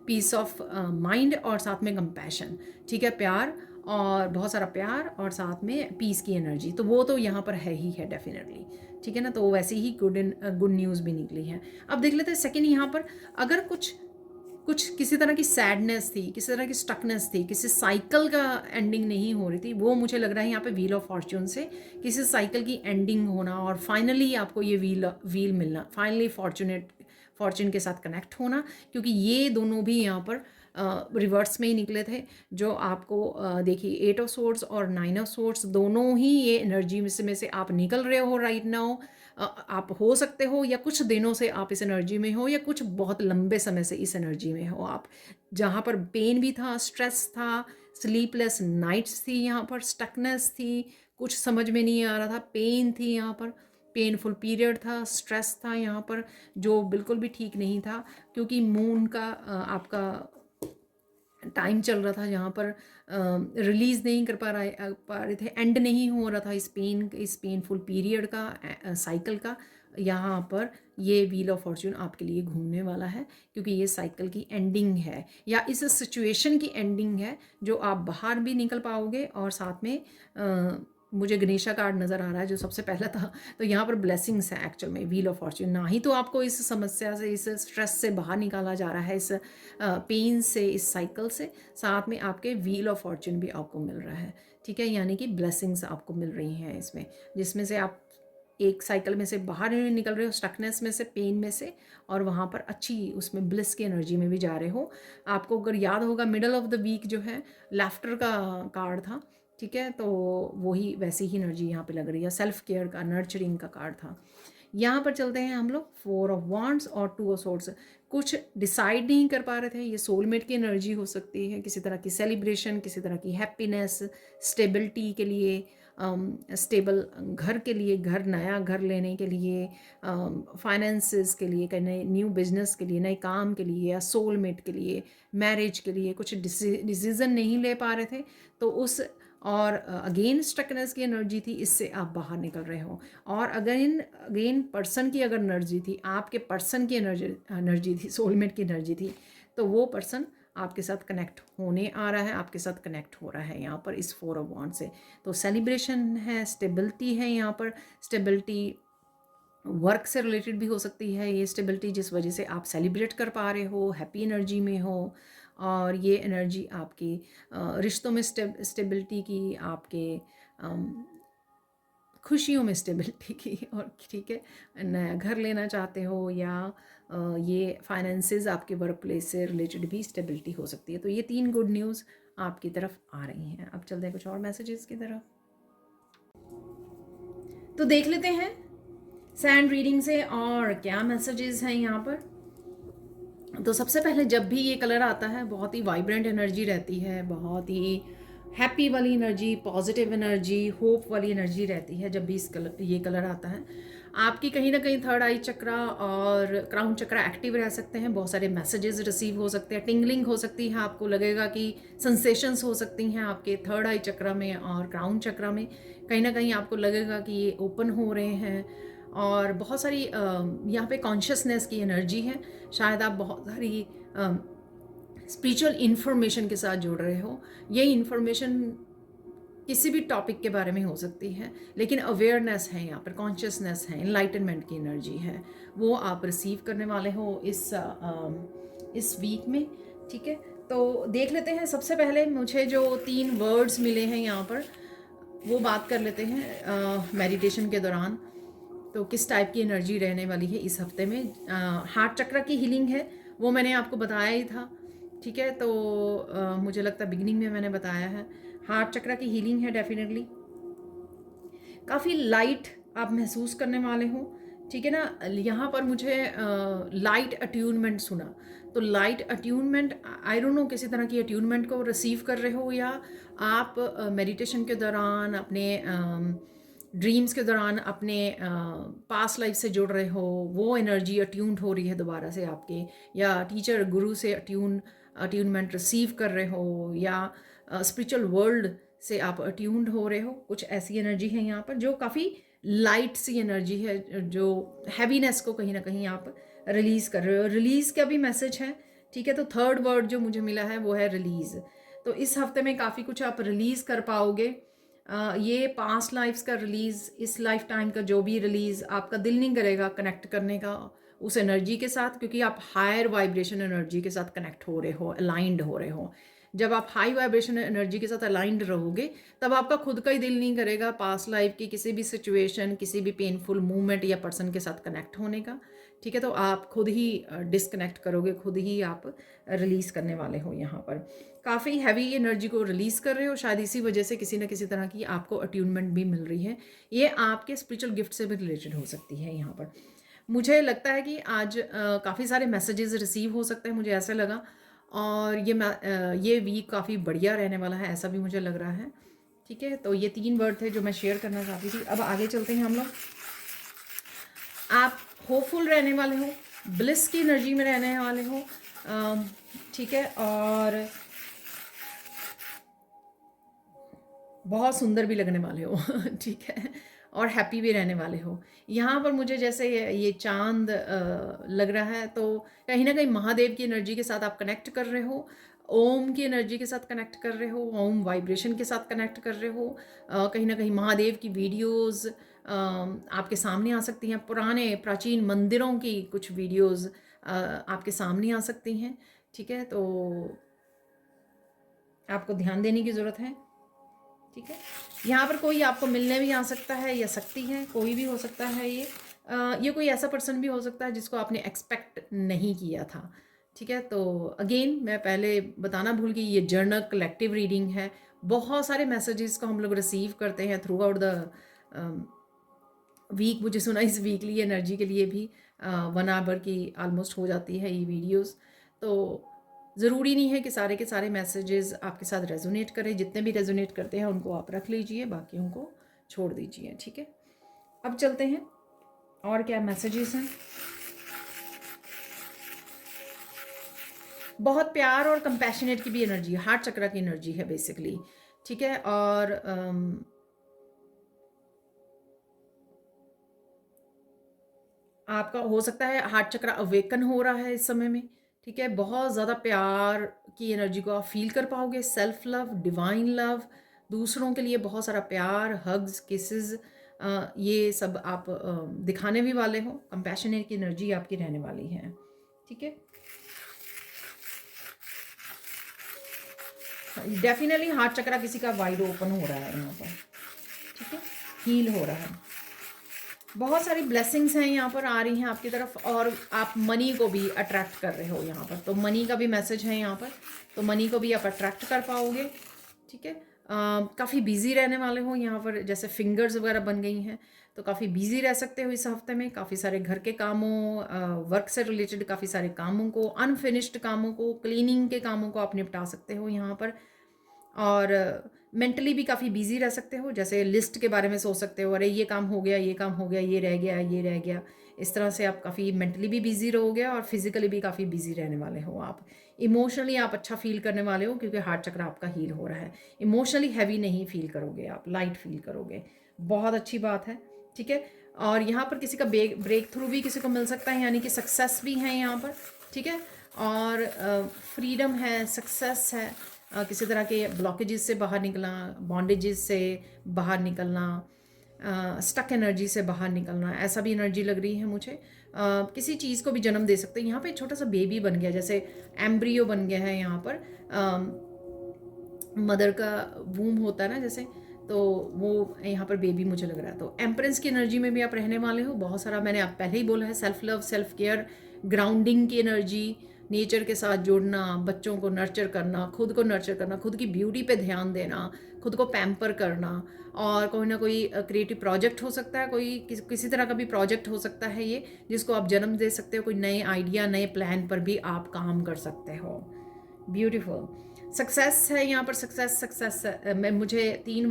पीस ऑफ माइंड और साथ में कंपैशन। ठीक है, प्यार, और बहुत सारा प्यार और साथ में पीस की एनर्जी, तो वो तो यहाँ पर है ही है डेफिनेटली। ठीक है ना, तो वैसे ही गुड न्यूज़ भी निकली है। अब देख लेते हैं सेकेंड, यहाँ पर अगर कुछ किसी तरह की सैडनेस थी, किसी तरह की स्टकनेस थी, किसी साइकिल का एंडिंग नहीं हो रही थी, वो मुझे लग रहा है यहाँ पे व्हील ऑफ फॉर्च्यून से किसी साइकिल की एंडिंग होना, और फाइनली आपको ये व्हील मिलना, फाइनली फॉर्च्यून के साथ कनेक्ट होना। क्योंकि ये दोनों भी यहाँ पर रिवर्स में ही निकले थे, जो आपको देखिए 8 ऑफ सोर्ड्स और 9 ऑफ सोर्ड्स, दोनों ही ये एनर्जी में से आप निकल रहे हो राइट नाउ। आप हो सकते हो, या कुछ दिनों से आप इस एनर्जी में हो, या कुछ बहुत लंबे समय से इस एनर्जी में हो आप, जहाँ पर पेन भी था, स्ट्रेस था, स्लीपलेस नाइट्स थी, यहाँ पर स्टकनेस थी, कुछ समझ में नहीं आ रहा था, पेन थी यहाँ पर, पेनफुल पीरियड था, स्ट्रेस था यहाँ पर, जो बिल्कुल भी ठीक नहीं था। क्योंकि मून का आपका टाइम चल रहा था, जहाँ पर रिलीज़ नहीं कर पा रहे थे, एंड नहीं हो रहा था इस पेनफुल पीरियड का, साइकिल का। यहाँ पर ये व्हील ऑफ फॉर्च्यून आपके लिए घूमने वाला है, क्योंकि ये साइकिल की एंडिंग है, या इस सिचुएशन की एंडिंग है, जो आप बाहर भी निकल पाओगे। और साथ में मुझे गणेशा कार्ड नज़र आ रहा है जो सबसे पहला था, तो यहाँ पर ब्लेसिंग्स है एक्चुअल में व्हील ऑफ फॉर्च्यून। ना ही तो आपको इस समस्या से, इस स्ट्रेस से बाहर निकाला जा रहा है, इस पेन से, इस साइकिल से, साथ में आपके व्हील ऑफ फॉर्च्यून भी आपको मिल रहा है। ठीक है, यानी कि ब्लेसिंग्स आपको मिल रही हैं इसमें, जिसमें से आप एक साइकिल में से बाहर निकल रहे हो, स्टकनेस में से, पेन में से, और वहाँ पर अच्छी उसमें ब्लिस की एनर्जी में भी जा रहे हो। आपको अगर याद होगा, मिडल ऑफ द वीक जो है लाफ्टर का कार्ड था। ठीक है, तो वही वैसी ही एनर्जी यहाँ पे लग रही है, सेल्फ केयर का, नर्चरिंग का कार्ड था। यहाँ पर चलते हैं हम लोग 4 ऑफ वांड्स और 2 ऑफ सोर्ड्स। कुछ डिसाइड नहीं कर पा रहे थे, ये सोलमेट की एनर्जी हो सकती है, किसी तरह की सेलिब्रेशन, किसी तरह की हैप्पीनेस, स्टेबिलिटी के लिए, स्टेबल घर के लिए, नया घर लेने के लिए, फाइनेंसेस के लिए, नए न्यू बिजनेस के लिए, नए काम के लिए, या सोलमेट के लिए, मैरिज के लिए कुछ डिसीजन नहीं ले पा रहे थे, तो उस, और अगेन स्टकनेस की एनर्जी थी, इससे आप बाहर निकल रहे हो। और अगेन पर्सन की अगर एनर्जी थी, आपके पर्सन की एनर्जी थी, सोलमेट की एनर्जी थी, तो वो पर्सन आपके साथ कनेक्ट होने आ रहा है, आपके साथ कनेक्ट हो रहा है यहाँ पर इस 4 ऑफ वांड से। तो सेलिब्रेशन है, स्टेबिलिटी है यहाँ पर, स्टेबिलिटी वर्क से रिलेटेड भी हो सकती है ये स्टेबिलिटी, जिस वजह से आप सेलिब्रेट कर पा रहे हो, हैप्पी एनर्जी में हो। और ये एनर्जी आपकी रिश्तों में स्टेबिलिटी की, आपके खुशियों में स्टेबिलिटी की, और ठीक है, नया घर लेना चाहते हो, या ये फाइनेंसेस आपके वर्क प्लेस से रिलेटेड भी स्टेबिलिटी हो सकती है। तो ये 3 गुड न्यूज़ आपकी तरफ आ रही हैं। अब चलते हैं कुछ और मैसेजेस की तरफ। तो देख लेते हैं सैंड रीडिंग से और क्या मैसेजेस हैं यहाँ पर। तो सबसे पहले जब भी ये कलर आता है, बहुत ही वाइब्रेंट एनर्जी रहती है, बहुत ही हैप्पी वाली एनर्जी, पॉजिटिव एनर्जी, होप वाली एनर्जी रहती है जब भी ये कलर आता है। आपकी कहीं ना कहीं थर्ड आई चक्रा और क्राउन चक्रा एक्टिव रह सकते हैं, बहुत सारे मैसेजेस रिसीव हो सकते हैं, टिंगलिंग हो सकती है, आपको लगेगा कि सेंसेशंस हो सकती हैं आपके थर्ड आई चक्रा में और क्राउन चक्रा में। कहीं ना कहीं आपको लगेगा कि ये ओपन हो रहे हैं, और बहुत सारी यहाँ पे कॉन्शियसनेस की एनर्जी है। शायद आप बहुत सारी स्पिरिचुअल इन्फॉर्मेशन के साथ जुड़ रहे हो। ये इन्फॉर्मेशन किसी भी टॉपिक के बारे में हो सकती है, लेकिन अवेयरनेस है यहाँ पर, कॉन्शियसनेस है, इनलाइटनमेंट की एनर्जी है, वो आप रिसीव करने वाले हो इस वीक में। ठीक है, तो देख लेते हैं। सबसे पहले मुझे जो 3 वर्ड्स मिले हैं यहाँ पर, वो बात कर लेते हैं मेडिटेशन के दौरान। तो किस टाइप की एनर्जी रहने वाली है इस हफ्ते में। हार्ट चक्र की हीलिंग है, वो मैंने आपको बताया ही था। ठीक है, तो मुझे लगता है बिगिनिंग में मैंने बताया है। हार्ट चक्र की हीलिंग है डेफिनेटली। काफ़ी लाइट आप महसूस करने वाले हो। ठीक है ना, यहाँ पर मुझे लाइट अट्यूनमेंट सुना। तो light attunement, I don't know किसी तरह की अट्यूनमेंट को रिसीव कर रहे हो, या आप मेडिटेशन के दौरान, अपने ड्रीम्स के दौरान अपने पास्ट लाइफ से जुड़ रहे हो, वो एनर्जी अट्यून्ड हो रही है दोबारा से आपके, या टीचर गुरु से अट्यूनमेंट रिसीव कर रहे हो, या स्पिरिचुअल वर्ल्ड से आप अट्यून्ड हो रहे हो। कुछ ऐसी एनर्जी है यहाँ पर जो काफ़ी लाइट सी एनर्जी है, जो हैवीनेस को कहीं ना कहीं आप रिलीज़ कर रहे हो। रिलीज़ का भी मैसेज है। ठीक है, तो थर्ड वर्ड जो मुझे मिला है वो है रिलीज़। तो इस हफ्ते में काफ़ी कुछ आप रिलीज़ कर पाओगे। ये पास्ट लाइफ्स का रिलीज़, इस लाइफ टाइम का जो भी रिलीज़, आपका दिल नहीं करेगा कनेक्ट करने का उस एनर्जी के साथ, क्योंकि आप हायर वाइब्रेशन एनर्जी के साथ कनेक्ट हो रहे हो, अलाइंड हो रहे हो। जब आप हाई वाइब्रेशन एनर्जी के साथ अलाइंड रहोगे, तब आपका खुद का ही दिल नहीं करेगा पास्ट लाइफ की किसी भी सिचुएशन, किसी भी पेनफुल मूवमेंट या पर्सन के साथ कनेक्ट होने का। ठीक है, तो आप खुद ही डिस्कनेक्ट करोगे, खुद ही आप रिलीज़ करने वाले हो। यहाँ पर काफ़ी हैवी एनर्जी को रिलीज़ कर रहे हो, शायद इसी वजह से किसी न किसी तरह की आपको अट्यूनमेंट भी मिल रही है। ये आपके स्पिरिचुअल गिफ्ट से भी रिलेटेड हो सकती है। यहाँ पर मुझे लगता है कि आज काफ़ी सारे मैसेजेस रिसीव हो सकते हैं, मुझे ऐसा लगा। और ये वीक काफ़ी बढ़िया रहने वाला है, ऐसा भी मुझे लग रहा है। ठीक है, तो ये 3 वर्ड थे जो मैं शेयर करना चाहती थी। अब आगे चलते हैं हम लोग। आप होपफुल रहने वाले हो, ब्लिस की एनर्जी में रहने वाले हो। ठीक है, और बहुत सुंदर भी लगने वाले हो। ठीक है, और हैप्पी भी रहने वाले हो। यहाँ पर मुझे जैसे ये चांद लग रहा है, तो कहीं ना कहीं महादेव की एनर्जी के साथ आप कनेक्ट कर रहे हो, ओम की एनर्जी के साथ कनेक्ट कर रहे हो, ओम वाइब्रेशन के साथ कनेक्ट कर रहे हो। कहीं ना कहीं महादेव की वीडियोस आपके सामने आ सकती हैं, पुराने प्राचीन मंदिरों की कुछ वीडियोस आपके सामने आ सकती हैं। ठीक है, तो आपको ध्यान देने की ज़रूरत है। ठीक है, यहाँ पर कोई आपको मिलने भी आ सकता है, या सकती है, कोई भी हो सकता है। ये कोई ऐसा पर्सन भी हो सकता है जिसको आपने एक्सपेक्ट नहीं किया था। ठीक है, तो अगेन मैं पहले बताना भूल गई, ये जर्नल कलेक्टिव रीडिंग है। बहुत सारे मैसेजेस को हम लोग रिसीव करते हैं थ्रू आउट द वीक। मुझे सुना इस वीकली एनर्जी के लिए भी 1 आवर की ऑलमोस्ट हो जाती है ये वीडियोस। तो ज़रूरी नहीं है कि सारे के सारे मैसेजेस आपके साथ रेजोनेट करें, जितने भी रेजोनेट करते हैं उनको आप रख लीजिए, बाकियों को छोड़ दीजिए। ठीक है, अब चलते हैं और क्या मैसेजेस हैं। बहुत प्यार और कंपैशनेट की भी एनर्जी है, हार्ट चक्र की एनर्जी है बेसिकली। ठीक है, और आपका हो सकता है हार्ट चक्र अवेकन हो रहा है इस समय में। ठीक है, बहुत ज़्यादा प्यार की एनर्जी को आप फील कर पाओगे, सेल्फ लव, डिवाइन लव, दूसरों के लिए बहुत सारा प्यार, हग्स, किसेस, ये सब आप दिखाने भी वाले हो। कंपैशनेट की एनर्जी आपकी रहने वाली है, ठीक है। डेफिनेटली हार्ट चक्रा किसी का वाइड ओपन हो रहा है यहाँ पर, ठीक है, हील हो रहा है। बहुत सारी ब्लेसिंग्स हैं यहाँ पर आ रही हैं आपकी तरफ, और आप मनी को भी अट्रैक्ट कर रहे हो यहाँ पर, तो मनी का भी मैसेज है यहाँ पर, तो मनी को भी आप अट्रैक्ट कर पाओगे, ठीक है। काफ़ी बिजी रहने वाले हो यहाँ पर, जैसे फिंगर्स वगैरह बन गई हैं, तो काफ़ी बिजी रह सकते हो इस हफ्ते में। काफ़ी सारे घर के कामों, वर्क से रिलेटेड काफ़ी सारे कामों को, अनफिनिश्ड कामों को, क्लीनिंग के कामों को आप निपटा सकते हो यहाँ पर। और मेंटली भी काफ़ी बिजी रह सकते हो, जैसे लिस्ट के बारे में सोच सकते हो, अरे ये काम हो गया, ये काम हो गया, ये रह गया, ये रह गया। इस तरह से आप काफ़ी मेंटली भी बिजी रहोगे और फिजिकली भी काफ़ी बिजी रहने वाले हो आप। इमोशनली आप अच्छा फील करने वाले हो, क्योंकि हार्ट चक्र आपका हील हो रहा है। इमोशनली हैवी नहीं फील करोगे आप, लाइट फील करोगे। बहुत अच्छी बात है, ठीक है। और यहाँ पर किसी का ब्रेक थ्रू भी किसी को मिल सकता है, यानी कि सक्सेस भी है यहाँ पर, ठीक है। और फ्रीडम है, सक्सेस है, किसी तरह के ब्लॉकेजेस से बाहर निकलना, बॉन्डेजेस से बाहर निकलना, स्टक एनर्जी से बाहर निकलना, ऐसा भी एनर्जी लग रही है मुझे। किसी चीज़ को भी जन्म दे सकते हैं। यहाँ पे छोटा सा बेबी बन गया, जैसे एम्ब्रियो बन गया है यहाँ पर। मदर का वूम होता है ना जैसे, तो वो यहाँ पर बेबी मुझे लग रहा है। तो एम्प्रेंस की एनर्जी में भी आप रहने वाले हो। बहुत सारा मैंने आप पहले ही बोला है, self love, self care, grounding की एनर्जी, नेचर के साथ जुड़ना, बच्चों को नर्चर करना, खुद को नर्चर करना, खुद की ब्यूटी पे ध्यान देना, खुद को पैम्पर करना। और कोई ना कोई क्रिएटिव प्रोजेक्ट हो सकता है, कोई किसी तरह का भी प्रोजेक्ट हो सकता है ये, जिसको आप जन्म दे सकते हो। कोई नए आइडिया, नए प्लान पर भी आप काम कर सकते हो। ब्यूटीफुल। सक्सेस है यहाँ पर, सक्सेस सक्सेस मैं मुझे 3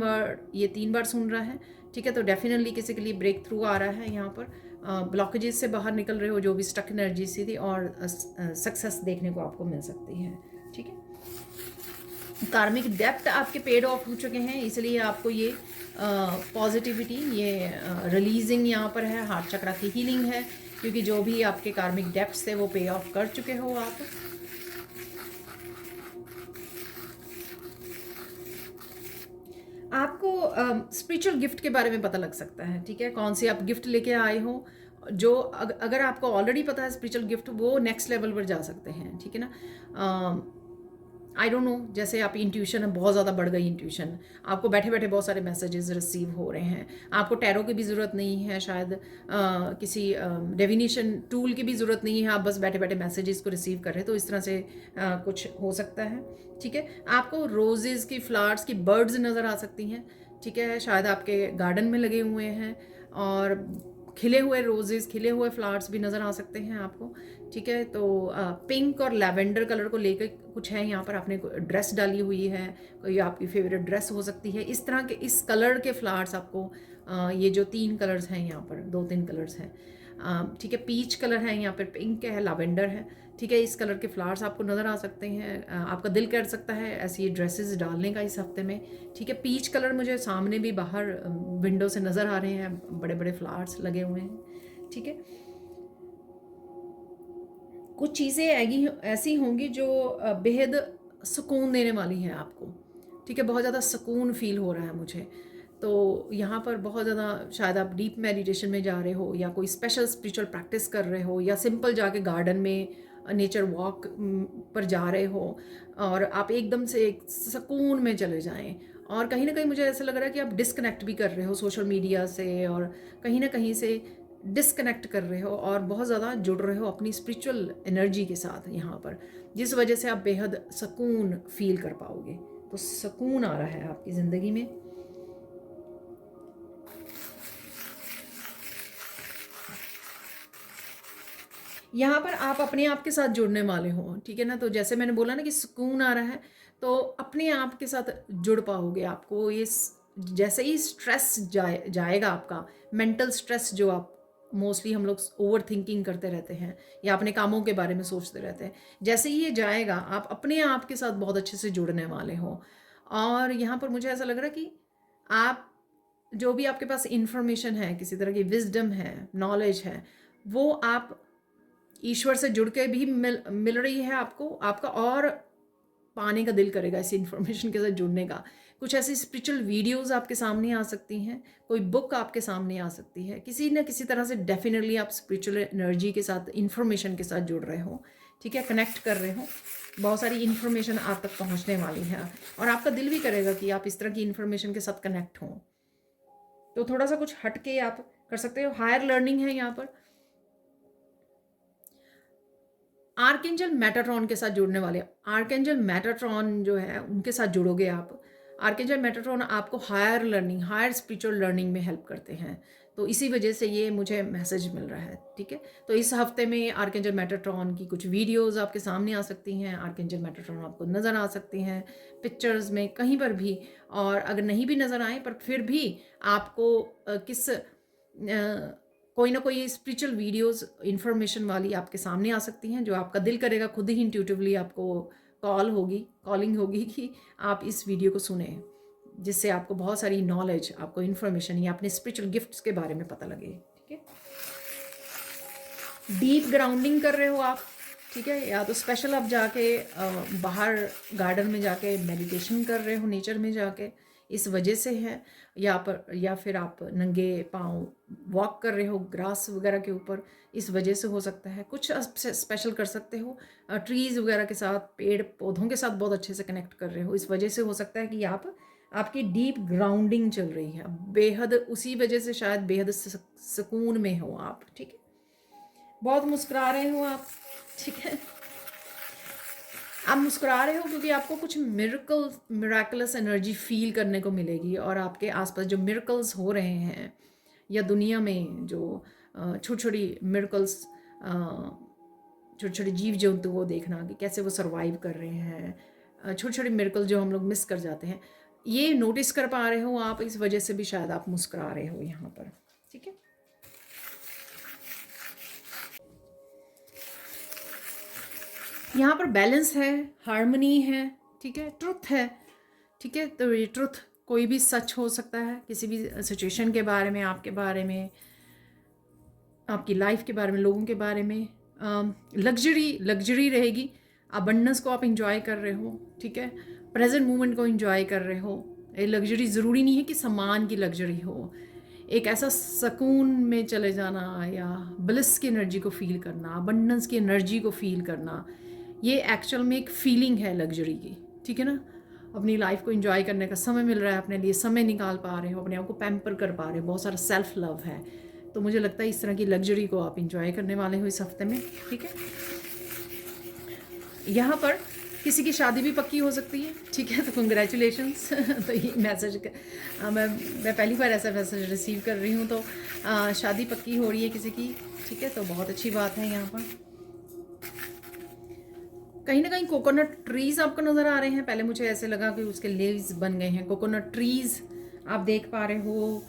बार सुन रहा है, ठीक है। तो डेफिनेटली किसी के लिए ब्रेक थ्रू आ रहा है यहाँ पर। ब्लॉकेजेस से बाहर निकल रहे हो, जो भी स्टक एनर्जी सी थी, और सक्सेस देखने को आपको मिल सकती है, ठीक है। कार्मिक डेप्थ आपके पेड ऑफ हो चुके हैं, इसलिए आपको ये पॉजिटिविटी, ये रिलीजिंग यहाँ पर है। हार्ट चक्रा की हीलिंग है, क्योंकि जो भी आपके कार्मिक डेप्थ थे वो पे ऑफ कर चुके हो आप। आपको स्पिरिचुअल गिफ्ट के बारे में पता लग सकता है, ठीक है। कौन सी आप गिफ्ट लेके आए हो, जो अगर आपको ऑलरेडी पता है स्पिरिचुअल गिफ्ट, वो नेक्स्ट लेवल पर जा सकते हैं, ठीक है ना। आई डोंट नो, जैसे आप इंट्यूशन है, बहुत ज़्यादा बढ़ गई इंट्यूशन, आपको बैठे बैठे बहुत सारे मैसेजेस रिसीव हो रहे हैं। आपको टैरो की भी ज़रूरत नहीं है, शायद किसी डेविनेशन टूल की भी ज़रूरत नहीं है, आप बस बैठे बैठे मैसेजेस को रिसीव कर रहे हैं। तो इस तरह से कुछ हो सकता है, ठीक है। आपको रोजेज़ की, फ्लावर्स की बर्ड्स नज़र आ सकती हैं, ठीक है। शायद आपके गार्डन में लगे हुए हैं, और खिले हुए रोजेज़, खिले हुए फ्लावर्स भी नज़र आ सकते हैं आपको, ठीक है। तो पिंक और लैवेंडर कलर को लेकर कुछ है यहाँ पर। आपने ड्रेस डाली हुई है, कोई आपकी फेवरेट ड्रेस हो सकती है। इस तरह के, इस कलर के फ्लावर्स आपको, ये जो 3 कलर्स हैं यहाँ पर, 2-3 कलर्स हैं, ठीक है। पीच कलर है यहाँ पर, पिंक है, लैवेंडर है, ठीक है। इस कलर के फ्लावर्स आपको नज़र आ सकते हैं। आपका दिल कर सकता है ऐसी ड्रेसेस डालने का इस हफ्ते में, ठीक है। पीच कलर मुझे सामने भी बाहर विंडो से नज़र आ रहे हैं, बड़े बड़े फ्लावर्स लगे हुए हैं, ठीक है। कुछ चीज़ें ऐसी होंगी जो बेहद सुकून देने वाली हैं आपको, ठीक है। बहुत ज़्यादा सुकून फील हो रहा है मुझे। तो यहाँ पर बहुत ज़्यादा शायद आप डीप मेडिटेशन में जा रहे हो, या कोई स्पेशल स्पिरिचुअल प्रैक्टिस कर रहे हो, या सिंपल जाके गार्डन में नेचर वॉक पर जा रहे हो, और आप एकदम से एक सुकून में चले जाएं। और कहीं ना कहीं मुझे ऐसा लग रहा है कि आप डिस्कनेक्ट भी कर रहे हो सोशल मीडिया से, और कहीं ना कहीं से डिस्कनेक्ट कर रहे हो, और बहुत ज़्यादा जुड़ रहे हो अपनी स्पिरिचुअल एनर्जी के साथ यहाँ पर, जिस वजह से आप बेहद सुकून फील कर पाओगे। तो सुकून आ रहा है आपकी ज़िंदगी में। यहाँ पर आप अपने आप के साथ जुड़ने वाले हो, ठीक है ना। तो जैसे मैंने बोला ना कि सुकून आ रहा है, तो अपने आप के साथ जुड़ पाओगे। आपको ये जैसे ही स्ट्रेस जाएगा आपका, मेंटल स्ट्रेस जो आप मोस्टली हम लोग ओवर थिंकिंग करते रहते हैं, या अपने कामों के बारे में सोचते रहते हैं, जैसे ही ये जाएगा, आप अपने आप के साथ बहुत अच्छे से जुड़ने वाले हो। और यहाँ पर मुझे ऐसा लग रहा है कि आप, जो भी आपके पास इंफॉर्मेशन है, किसी तरह की विजडम है, नॉलेज है, वो आप ईश्वर से जुड़ के भी मिल रही है आपको। आपका और पाने का दिल करेगा इस इन्फॉर्मेशन के साथ जुड़ने का। कुछ ऐसी स्पिरिचुअल वीडियोस आपके सामने आ सकती हैं, कोई बुक आपके सामने आ सकती है, किसी न किसी तरह से डेफिनेटली आप स्पिरिचुअल एनर्जी के साथ, इन्फॉर्मेशन के साथ जुड़ रहे हो, ठीक है, कनेक्ट कर रहे हो। बहुत सारी इन्फॉर्मेशन आप तक पहुंचने वाली है और आपका दिल भी करेगा कि आप इस तरह की इन्फॉर्मेशन के साथ कनेक्ट हों। तो थोड़ा सा कुछ हट के आप कर सकते हो। हायर लर्निंग है यहाँ पर। आर्कएंजल मेटाट्रॉन के साथ जुड़ने वाले, आर्कएंजल मेटाट्रॉन जो है उनके साथ जुड़ोगे आप। आर्कएंजल मेटाट्रॉन आपको higher learning, higher spiritual learning में हेल्प करते हैं, तो इसी वजह से ये मुझे मैसेज मिल रहा है, ठीक है। तो इस हफ्ते में आर्कएंजल मेटाट्रॉन की कुछ वीडियोस आपके सामने आ सकती हैं, आर्कएंजल मेटाट्रॉन आपको नज़र आ सकती हैं पिक्चर्स में, कहीं पर भी। और अगर नहीं भी नज़र आए पर फिर भी आपको कोई ना कोई स्पिरिचुअल वीडियोस इन्फॉर्मेशन वाली आपके सामने आ सकती हैं, जो आपका दिल करेगा खुद ही इंट्यूटिवली आपको कॉलिंग होगी कि आप इस वीडियो को सुने, जिससे आपको बहुत सारी नॉलेज, आपको इन्फॉर्मेशन या अपने स्पिरिचुअल गिफ्ट्स के बारे में पता लगे, ठीक है। डीप ग्राउंडिंग कर रहे हो आप, ठीक है, या तो स्पेशल आप जाके बाहर गार्डन में जाके मेडिटेशन कर रहे हो, नेचर में जाके, इस वजह से है, या फिर आप नंगे पाँव वॉक कर रहे हो ग्रास वगैरह के ऊपर, इस वजह से हो सकता है। कुछ स्पेशल कर सकते हो ट्रीज़ वगैरह के साथ, पेड़ पौधों के साथ बहुत अच्छे से कनेक्ट कर रहे हो, इस वजह से हो सकता है कि आपकी डीप ग्राउंडिंग चल रही है बेहद, उसी वजह से शायद बेहद सुकून में हो आप, ठीक है। बहुत मुस्कुरा रहे हो आप, ठीक है। आप मुस्कुरा रहे हो क्योंकि आपको कुछ मिराकलस एनर्जी फील करने को मिलेगी, और आपके आसपास जो मिरेकल्स हो रहे हैं या दुनिया में जो छोटी छोटी मिरेकल्स, छोटे छोटे जीव जंतु को देखना कि कैसे वो सरवाइव कर रहे हैं, छोटे छोटे मिरेकल जो हम लोग मिस कर जाते हैं, ये नोटिस कर पा रहे हो आप, इस वजह से भी शायद आप मुस्कुरा रहे हो यहाँ पर, ठीक है। यहाँ पर बैलेंस है, हार्मनी है, ठीक है, ट्रुथ है, ठीक है। तो ये ट्रुथ कोई भी सच हो सकता है, किसी भी सिचुएशन के बारे में, आपके बारे में, आपकी लाइफ के बारे में, लोगों के बारे में। लग्जरी रहेगी, अबंडेंस को आप इंजॉय कर रहे हो, ठीक है, प्रेजेंट मोमेंट को इंजॉय कर रहे हो। ये लग्जरी ज़रूरी नहीं है कि सामान की लग्जरी हो, एक ऐसा सुकून में चले जाना या ब्लिस की एनर्जी को फील करना, अबंडेंस की एनर्जी को फील करना, ये एक्चुअल में एक फीलिंग है लग्जरी की, ठीक है ना। अपनी लाइफ को एंजॉय करने का समय मिल रहा है, अपने लिए समय निकाल पा रहे हो, अपने आप को पैम्पर कर पा रहे हो, बहुत सारा सेल्फ लव है। तो मुझे लगता है इस तरह की लग्जरी को आप एंजॉय करने वाले हो इस हफ्ते में, ठीक है। यहाँ पर किसी की शादी भी पक्की हो सकती है, ठीक है, तो कंग्रेचुलेशंस। तो ये मैसेज मैं पहली बार ऐसा मैसेज रिसीव कर रही हूँ, तो शादी पक्की हो रही है किसी की, ठीक है, तो बहुत अच्छी बात है। यहाँ पर कहीं ना कहीं कोकोनट ट्रीज़ आपको नज़र आ रहे हैं, पहले मुझे ऐसे लगा कि उसके लीव्स बन गए हैं, कोकोनट ट्रीज़ आप देख पा रहे हो,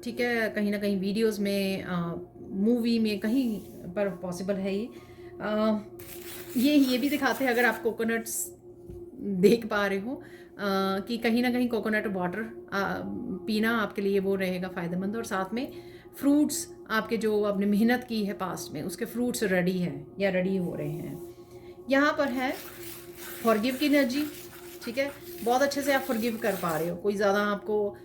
ठीक है, कहीं ना कहीं वीडियोस में, मूवी में, कहीं पर पॉसिबल है ये भी दिखाते हैं, अगर आप कोकोनट्स देख पा रहे हो, कि कहीं ना कहीं कोकोनट वाटर पीना आपके लिए वो रहेगा फ़ायदेमंद, और साथ में फ्रूट्स आपके जो आपने मेहनत की है पास्ट में, उसके फ्रूट्स रेडी हैं या रेडी हो रहे हैं। यहाँ पर है फॉरगिव की एनर्जी, ठीक है, बहुत अच्छे से आप फॉरगिव कर पा रहे हो, कोई ज़्यादा आपको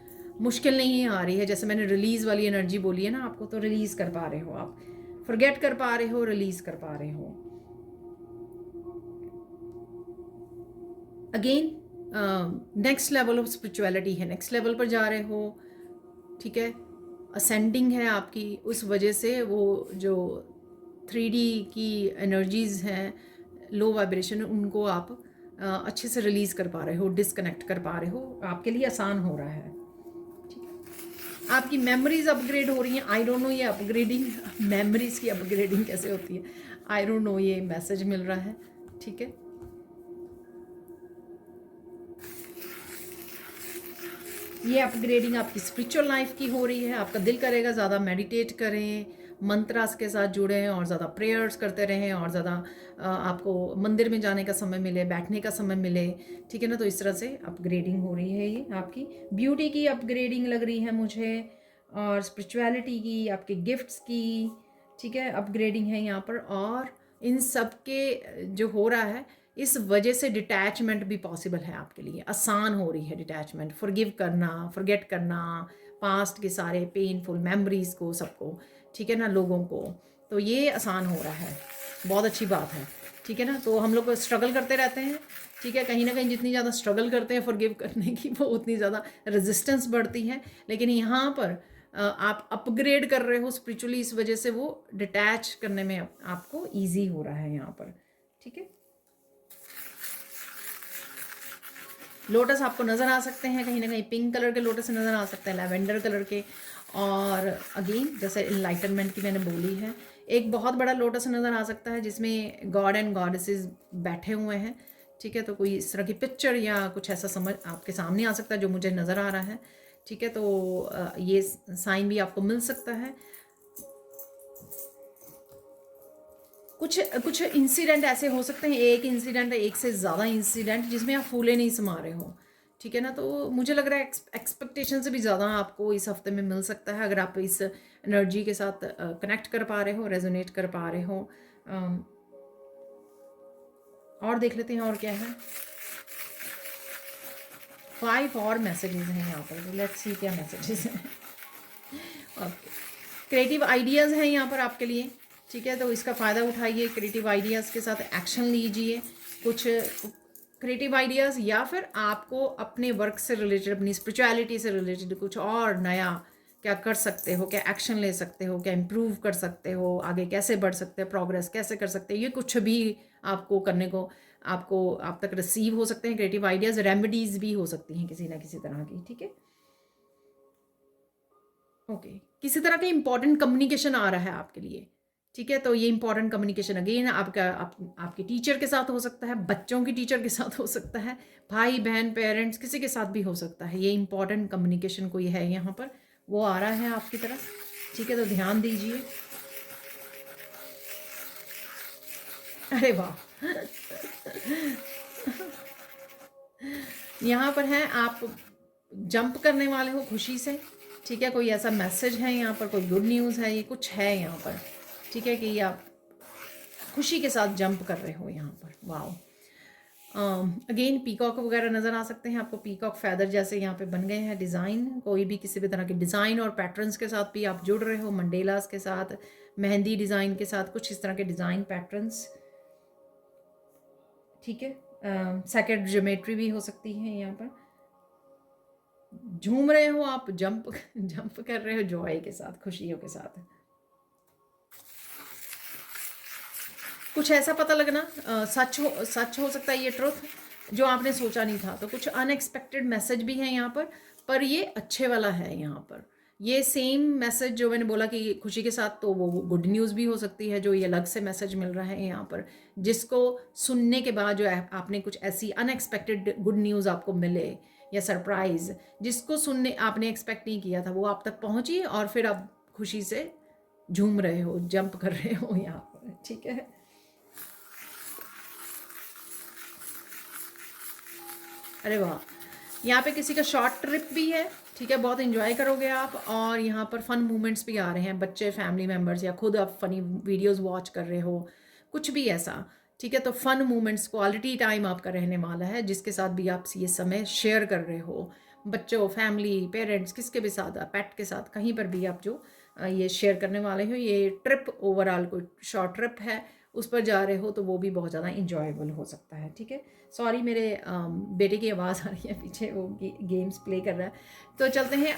मुश्किल नहीं आ रही है। जैसे मैंने रिलीज़ वाली एनर्जी बोली है ना आपको, तो रिलीज़ कर पा रहे हो आप, फॉरगेट कर पा रहे हो, रिलीज़ कर पा रहे हो। Again next level of spirituality है, नेक्स्ट लेवल पर जा रहे हो, ठीक है, असेंडिंग है आपकी, उस वजह से वो जो 3D की एनर्जीज़ हैं, लो वाइब्रेशन, उनको आप अच्छे से रिलीज़ कर पा रहे हो, डिस्कनेक्ट कर पा रहे हो, आपके लिए आसान हो रहा है, ठीक है। आपकी मेमोरीज अपग्रेड हो रही हैं। आई डोंट नो ये अपग्रेडिंग, मेमोरीज की अपग्रेडिंग कैसे होती है, आई डोंट नो, ये मैसेज मिल रहा है, ठीक है। ये अपग्रेडिंग आपकी स्पिरिचुअल लाइफ की हो रही है। आपका दिल करेगा ज़्यादा मेडिटेट करें, मंत्रास के साथ जुड़ें और ज़्यादा प्रेयर्स करते रहें, और ज़्यादा आपको मंदिर में जाने का समय मिले, बैठने का समय मिले, ठीक है ना। तो इस तरह से अपग्रेडिंग हो रही है, ये आपकी ब्यूटी की अपग्रेडिंग लग रही है मुझे, और स्पिरिचुअलिटी की, आपके गिफ्ट्स की, ठीक है, अपग्रेडिंग है यहाँ पर। और इन सब के जो हो रहा है इस वजह से डिटैचमेंट भी पॉसिबल है आपके लिए, आसान हो रही है डिटैचमेंट, फॉरगिव करना, फॉरगेट करना पास्ट के सारे पेनफुल मेमोरीज़ को, सबको, ठीक है ना, लोगों को। तो ये आसान हो रहा है, बहुत अच्छी बात है, ठीक है ना। तो हम लोग स्ट्रगल करते रहते हैं, ठीक है, कहीं ना कहीं जितनी ज़्यादा स्ट्रगल करते हैं फॉरगिव करने की, वो उतनी ज़्यादा रेजिस्टेंस बढ़ती है। लेकिन यहाँ पर आप अपग्रेड कर रहे हो स्पिरिचुअली, इस वजह से वो डिटैच करने में आपको ईजी हो रहा है यहाँ पर, ठीक है। लोटस आपको नज़र आ सकते हैं, कहीं ना कहीं पिंक कलर के लोटस नज़र आ सकते हैं, लैवेंडर कलर के, और अगेन जैसे इनलाइटनमेंट की मैंने बोली है, एक बहुत बड़ा लोटस नज़र आ सकता है जिसमें गॉड एंड गॉडेसेस बैठे हुए हैं, ठीक है। तो कोई इस तरह की पिक्चर या कुछ ऐसा समझ आपके सामने आ सकता है जो मुझे नज़र आ रहा है, ठीक है। तो ये साइन भी आपको मिल सकता है। कुछ कुछ इंसिडेंट ऐसे हो सकते हैं, एक इंसिडेंट, एक से ज़्यादा इंसिडेंट जिसमें आप फूले नहीं समा रहे हो, ठीक है ना। तो मुझे लग रहा है एक्सपेक्टेशन से भी ज़्यादा आपको इस हफ्ते में मिल सकता है, अगर आप इस एनर्जी के साथ कनेक्ट कर पा रहे हो, रेजोनेट कर पा रहे हो। और देख लेते हैं और क्या है। 5 और मैसेजेस हैं यहाँ पर, लेट्स सी क्या मैसेजेस हैं। ओके, क्रिएटिव आइडियाज़ हैं यहाँ पर आपके लिए, ठीक है। तो इसका फ़ायदा उठाइए, क्रिएटिव आइडियाज़ के साथ एक्शन लीजिए, कुछ क्रिएटिव आइडियाज़, या फिर आपको अपने वर्क से रिलेटेड, अपनी स्पिरिचुअलिटी से रिलेटेड कुछ और नया क्या कर सकते हो, क्या एक्शन ले सकते हो, क्या इम्प्रूव कर सकते हो, आगे कैसे बढ़ सकते हैं, प्रोग्रेस कैसे कर सकते हैं, ये कुछ भी आपको करने को आप तक रिसीव हो सकते हैं। क्रिएटिव आइडियाज़, रेमेडीज़ भी हो सकती हैं किसी ना किसी तरह की, ठीक है। ओके, किसी तरह का इंपॉर्टेंट कम्युनिकेशन आ रहा है आपके लिए, ठीक है। तो ये इंपॉर्टेंट कम्युनिकेशन अगेन आपके टीचर के साथ हो सकता है, बच्चों की टीचर के साथ हो सकता है, भाई बहन पेरेंट्स किसी के साथ भी हो सकता है। ये इंपॉर्टेंट कम्युनिकेशन कोई है यहाँ पर, वो आ रहा है आपकी तरफ, ठीक है। तो ध्यान दीजिए। अरे वाह यहाँ पर है, आप जंप करने वाले हो खुशी से, ठीक है। कोई ऐसा मैसेज है यहाँ पर, कोई गुड न्यूज़ है, ये कुछ है यहाँ पर, ठीक है, कि आप खुशी के साथ जंप कर रहे हो यहाँ पर। वाओ। अगेन पीकॉक वगैरह नज़र आ सकते हैं आपको, पीकॉक फैदर जैसे यहाँ पे बन गए हैं डिज़ाइन, कोई भी किसी भी तरह के डिज़ाइन और पैटर्न्स के साथ भी आप जुड़ रहे हो, मंडेलास के साथ, मेहंदी डिज़ाइन के साथ, कुछ इस तरह के डिज़ाइन पैटर्न्स, ठीक है। सेकेंड ज्योमेट्री भी हो सकती है यहाँ पर। झूम रहे हो आप, जंप जंप कर रहे हो जॉय के साथ, खुशियों के साथ। कुछ ऐसा पता लगना, सच हो सकता है ये ट्रुथ जो आपने सोचा नहीं था। तो कुछ अनएक्सपेक्टेड मैसेज भी है यहाँ पर ये अच्छे वाला है यहाँ पर। ये सेम मैसेज जो मैंने बोला कि खुशी के साथ, तो वो गुड न्यूज़ भी हो सकती है, जो ये अलग से मैसेज मिल रहा है यहाँ पर, जिसको सुनने के बाद जो आपने कुछ ऐसी अनएक्सपेक्टेड गुड न्यूज़ आपको मिले, या सरप्राइज़ जिसको सुनने आपने एक्सपेक्ट नहीं किया था, वो आप तक पहुँची और फिर आप खुशी से झूम रहे हो, जंप कर रहे हो यहाँ पर, ठीक है। अरे वाह, यहाँ पे किसी का शॉर्ट ट्रिप भी है, ठीक है, बहुत इन्जॉय करोगे आप। और यहाँ पर फन मोमेंट्स भी आ रहे हैं, बच्चे, फैमिली मेम्बर्स, या खुद आप फनी वीडियोस वॉच कर रहे हो, कुछ भी ऐसा, ठीक है। तो फन मोमेंट्स, क्वालिटी टाइम आपका रहने वाला है, जिसके साथ भी आप ये समय शेयर कर रहे हो, बच्चों, फैमिली, पेरेंट्स, किसके भी साथ, पेट के साथ, कहीं पर भी आप जो ये शेयर करने वाले हो। ये ट्रिप ओवरऑल कोई शॉर्ट ट्रिप है, उस पर जा रहे हो, तो वो भी बहुत ज़्यादा इंजॉयबल हो सकता है, ठीक है। सॉरी, मेरे बेटे की आवाज़ आ रही है पीछे, वो गेम्स प्ले कर रहा है। तो चलते हैं,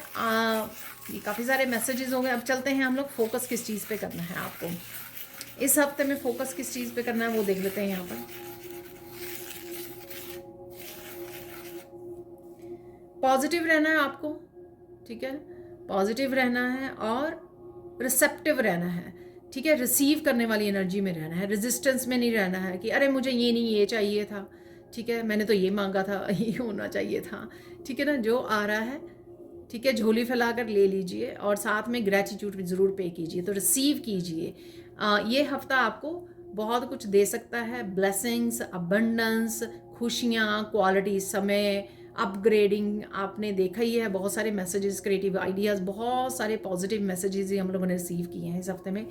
ये काफ़ी सारे मैसेजेस हो गए। अब चलते हैं हम लोग, फोकस किस चीज़ पे करना है आपको इस हफ्ते में, फोकस किस चीज़ पे करना है वो देख लेते हैं यहाँ पर। पॉजिटिव रहना है आपको, ठीक है, पॉजिटिव रहना है और रिसेप्टिव रहना है, ठीक है। रिसीव करने वाली एनर्जी में रहना है, रेजिस्टेंस में नहीं रहना है कि अरे मुझे ये नहीं, ये चाहिए था, ठीक है, मैंने तो ये मांगा था, ये होना चाहिए था, ठीक है ना। जो आ रहा है, ठीक है, झोली फैला कर ले लीजिए, और साथ में ग्रैटिट्यूड ज़रूर पे कीजिए, तो रिसीव कीजिए। ये हफ्ता आपको बहुत कुछ दे सकता है, ब्लेसिंग्स, अबंडेंस, खुशियाँ, क्वालिटी समय, अपग्रेडिंग। आपने देखा ही है, बहुत सारे मैसेजेस, क्रिएटिव आइडियाज़, बहुत सारे पॉजिटिव मैसेजेस ही हम लोगों ने रिसीव किए हैं इस हफ्ते में।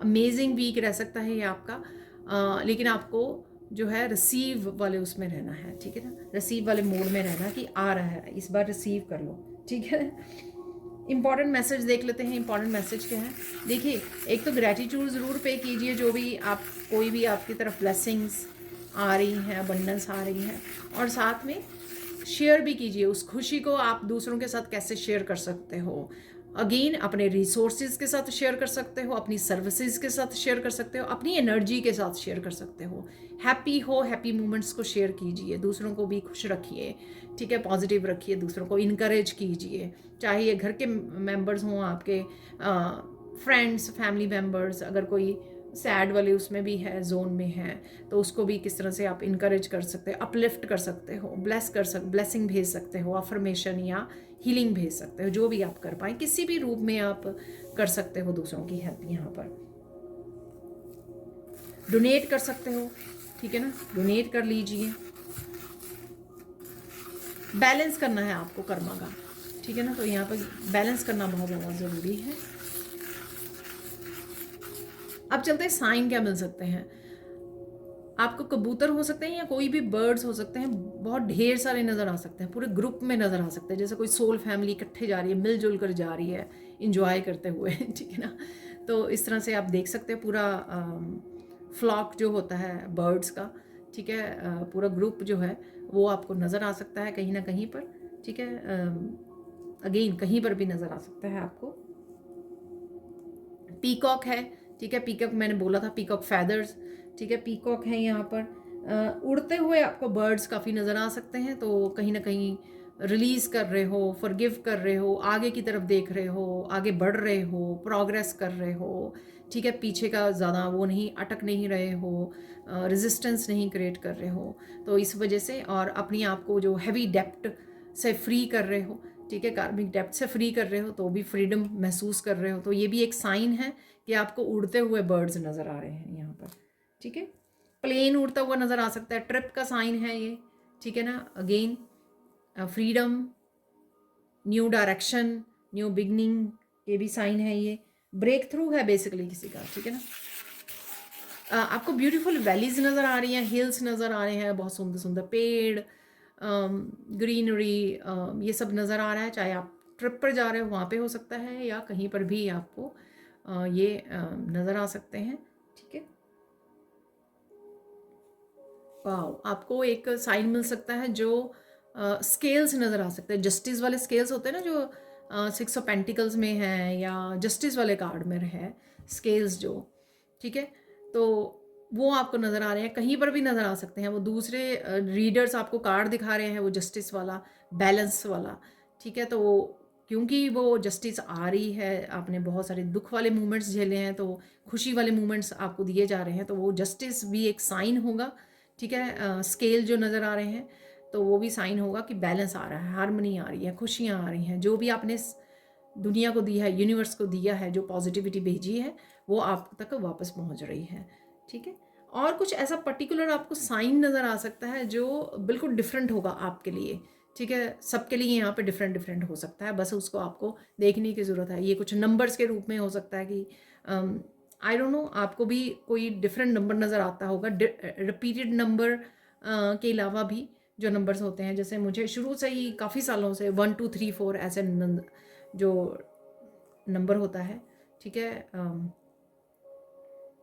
अमेजिंग वीक रह सकता है ये आपका, लेकिन आपको जो है रिसीव वाले उसमें रहना है, ठीक है ना, रिसीव वाले मोड में रहना कि आ रहा है, इस बार रिसीव कर लो, ठीक है। इंपॉर्टेंट मैसेज देख लेते हैं। इंपॉर्टेंट मैसेज क्या है? देखिए, एक तो ग्रैटिट्यूड ज़रूर पे कीजिए, जो भी आप, कोई भी आपकी तरफ ब्लेसिंग्स आ रही हैं, अबंडेंस आ रही है, और साथ में शेयर भी कीजिए उस खुशी को। आप दूसरों के साथ कैसे शेयर कर सकते हो? अगेन, अपने रिसोर्सेज के साथ शेयर कर सकते हो, अपनी सर्विसेज के साथ शेयर कर सकते हो, अपनी एनर्जी के साथ शेयर कर सकते हो। हैप्पी हो, हैप्पी मोमेंट्स को शेयर कीजिए, दूसरों को भी खुश रखिए, ठीक है, पॉजिटिव रखिए, दूसरों को इनकरेज कीजिए, चाहे ये घर के मेंबर्स हों, आपके फ्रेंड्स, फैमिली मेंबर्स, अगर कोई सैड वाले उसमें भी है, जोन में है, तो उसको भी किस तरह से आप इनकरेज कर सकते हो, अपलिफ्ट कर सकते हो, ब्लेसिंग भेज सकते हो, अफर्मेशन या हीलिंग भेज सकते हो, जो भी आप कर पाए, किसी भी रूप में आप कर सकते हो दूसरों की हेल्प। यहाँ पर डोनेट कर सकते हो, ठीक है ना, डोनेट कर लीजिए। बैलेंस करना है आपको कर्मा का, ठीक है ना, तो यहाँ पर बैलेंस करना बहुत ज़्यादा ज़रूरी है। अब चलते हैं साइन क्या मिल सकते हैं आपको। कबूतर हो सकते हैं या कोई भी बर्ड्स हो सकते हैं, बहुत ढेर सारे नज़र आ सकते हैं, पूरे ग्रुप में नज़र आ सकते हैं, जैसे कोई सोल फैमिली इकट्ठे जा रही है, मिलजुल कर जा रही है, इंजॉय करते हुए ठीक है ना। तो इस तरह से आप देख सकते हैं पूरा फ्लॉक जो होता है बर्ड्स का, ठीक है, पूरा ग्रुप जो है वो आपको नज़र आ सकता है कहीं ना कहीं पर, ठीक है। अगेन कहीं पर भी नज़र आ सकता है आपको। पीकॉक है, ठीक है, पीकॉक मैंने बोला था, पीकॉक फैदर्स, ठीक है, पीकॉक है यहाँ पर। उड़ते हुए आपको बर्ड्स काफ़ी नज़र आ सकते हैं, तो कहीं ना कहीं रिलीज़ कर रहे हो, फॉरगिव कर रहे हो, आगे की तरफ देख रहे हो, आगे बढ़ रहे हो, प्रोग्रेस कर रहे हो, ठीक है, पीछे का ज़्यादा वो नहीं, अटक नहीं रहे हो, रेजिस्टेंस नहीं क्रिएट कर रहे हो, तो इस वजह से, और अपनी आप को जो हैवी डेप्ट से फ्री कर रहे हो, ठीक है, कार्मिक डेप्थ से फ्री कर रहे हो, तो भी फ्रीडम महसूस कर रहे हो, तो ये भी एक साइन है कि आपको उड़ते हुए बर्ड्स नज़र आ रहे हैं यहाँ पर, ठीक है। प्लेन उड़ता हुआ नज़र आ सकता है, ट्रिप का साइन है ये, ठीक है ना। Again freedom, new direction, new beginning, ये भी साइन है ये। ब्रेक थ्रू है बेसिकली किसी का, ठीक है ना। आपको ब्यूटीफुल वैलीज नज़र आ रही हैं, हिल्स नज़र आ रहे हैं, बहुत सुंदर सुंदर पेड़, ग्रीनरी, ये सब नज़र आ रहा है। चाहे आप ट्रिप पर जा रहे हो वहाँ पे हो सकता है, या कहीं पर भी आपको ये नज़र आ सकते हैं, ठीक है। वाह, आपको एक साइन मिल सकता है जो स्केल्स नज़र आ सकते हैं, जस्टिस वाले स्केल्स होते हैं ना, जो 6 ऑफ पेंटिकल्स में है, या जस्टिस वाले कार्ड में है स्केल्स जो, ठीक है, तो वो आपको नज़र आ रहे हैं, कहीं पर भी नज़र आ सकते हैं। वो दूसरे रीडर्स आपको कार्ड दिखा रहे हैं, वो जस्टिस वाला, बैलेंस वाला, ठीक है। तो क्योंकि वो जस्टिस आ रही है, आपने बहुत सारे दुख वाले मोमेंट्स झेले हैं, तो खुशी वाले मोमेंट्स आपको दिए जा रहे हैं, तो वो जस्टिस भी एक साइन होगा, ठीक है। स्केल जो नज़र आ रहे हैं, तो वो भी साइन होगा कि बैलेंस आ रहा है, हारमनी आ रही है, खुशियाँ आ रही हैं, जो भी आपने दुनिया को दिया है, यूनिवर्स को दिया है, जो पॉजिटिविटी भेजी है, वो आप तक वापस पहुंच रही है, ठीक है। और कुछ ऐसा पर्टिकुलर आपको साइन नज़र आ सकता है जो बिल्कुल डिफरेंट होगा आपके लिए, ठीक है। सबके लिए यहाँ पे डिफरेंट डिफरेंट हो सकता है, बस उसको आपको देखने की ज़रूरत है। ये कुछ नंबर्स के रूप में हो सकता है कि आई डोंट नो, आपको भी कोई डिफरेंट नंबर नज़र आता होगा, रिपीटेड नंबर के अलावा भी जो नंबर्स होते हैं, जैसे मुझे शुरू से ही काफ़ी सालों से 1 2 3 4 ऐसे जो नंबर होता है, ठीक है,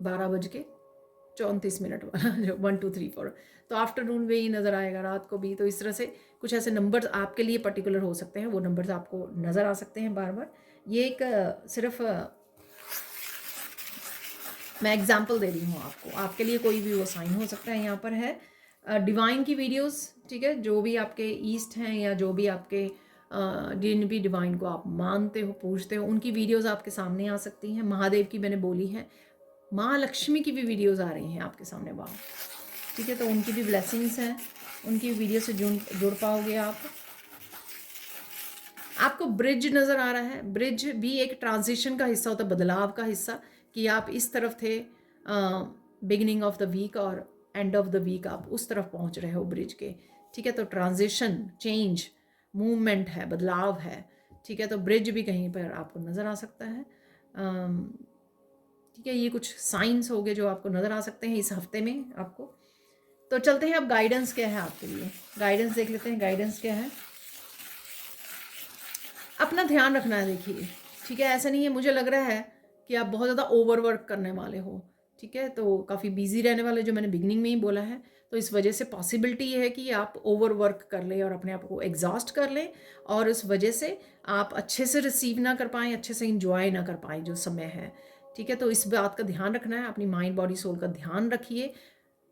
12:34 वाला जो 1 2 3 4, तो आफ्टरनून में ही नज़र आएगा, रात को भी। तो इस तरह से कुछ ऐसे नंबर्स आपके लिए पर्टिकुलर हो सकते हैं, वो नंबर्स आपको नज़र आ सकते हैं बार बार। ये एक सिर्फ मैं एग्जांपल दे रही हूँ आपको, आपके लिए कोई भी वो साइन हो सकता है। यहाँ पर है डिवाइन की वीडियोस, ठीक है, जो भी आपके ईस्ट हैं या जो भी आपके जिन भी डिवाइन को आप मानते हो, पूजते हो, उनकी वीडियोस आपके सामने आ सकती हैं। महादेव की मैंने बोली है, माँ लक्ष्मी की भी वीडियोस आ रही हैं आपके सामने, वाह, ठीक है, तो उनकी भी ब्लेसिंग्स हैं, उनकी वीडियो से जुड़ पाओगे आप। आपको ब्रिज नज़र आ रहा है, ब्रिज भी एक ट्रांजिशन का हिस्सा होता है, बदलाव का हिस्सा, कि आप इस तरफ थे बिगिनिंग ऑफ द वीक और एंड ऑफ द वीक आप उस तरफ पहुंच रहे हो ब्रिज के, ठीक है। तो ट्रांजिशन, चेंज, मूवमेंट है, बदलाव है, ठीक है। तो ब्रिज भी कहीं पर आपको नज़र आ सकता है, ठीक है। ये कुछ साइंस हो गए जो आपको नज़र आ सकते हैं इस हफ्ते में आपको। तो चलते हैं, अब गाइडेंस क्या है आपके लिए, गाइडेंस देख लेते हैं, गाइडेंस क्या है। अपना ध्यान रखना है, देखिए ठीक है, ऐसा नहीं है, मुझे लग रहा है कि आप बहुत ज़्यादा ओवरवर्क करने वाले हो, ठीक है, तो काफ़ी बिजी रहने वाले, जो मैंने बिगनिंग में ही बोला है। तो इस वजह से पॉसिबिलिटी ये है कि आप ओवरवर्क कर लें और अपने आप को एग्जॉस्ट कर लें, और उस वजह से आप अच्छे से रिसीव ना कर पाएँ, अच्छे से इंजॉय ना कर पाएँ जो समय है, ठीक है। तो इस बात का ध्यान रखना है, अपनी माइंड बॉडी सोल का ध्यान रखिए,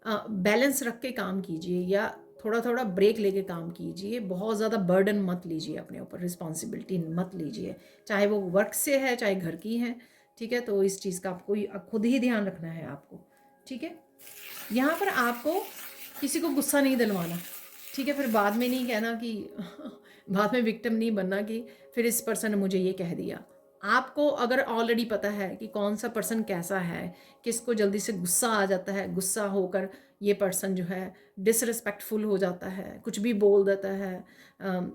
बैलेंस रख के काम कीजिए, या थोड़ा थोड़ा ब्रेक लेके काम कीजिए, बहुत ज़्यादा बर्डन मत लीजिए अपने ऊपर, रिस्पॉन्सिबिलिटी मत लीजिए, चाहे वो वर्क से है चाहे घर की है, ठीक है। तो इस चीज़ का आपको खुद ही ध्यान रखना है आपको, ठीक है। यहाँ पर आपको किसी को गुस्सा नहीं दिलवाना, ठीक है, फिर बाद में नहीं कहना कि बाद में विक्टिम नहीं बनना कि फिर इस पर्सन ने मुझे ये कह दिया। आपको अगर ऑलरेडी पता है कि कौन सा पर्सन कैसा है, किसको जल्दी से गुस्सा आ जाता है, गुस्सा होकर ये पर्सन जो है डिसरिस्पेक्टफुल हो जाता है, कुछ भी बोल देता है,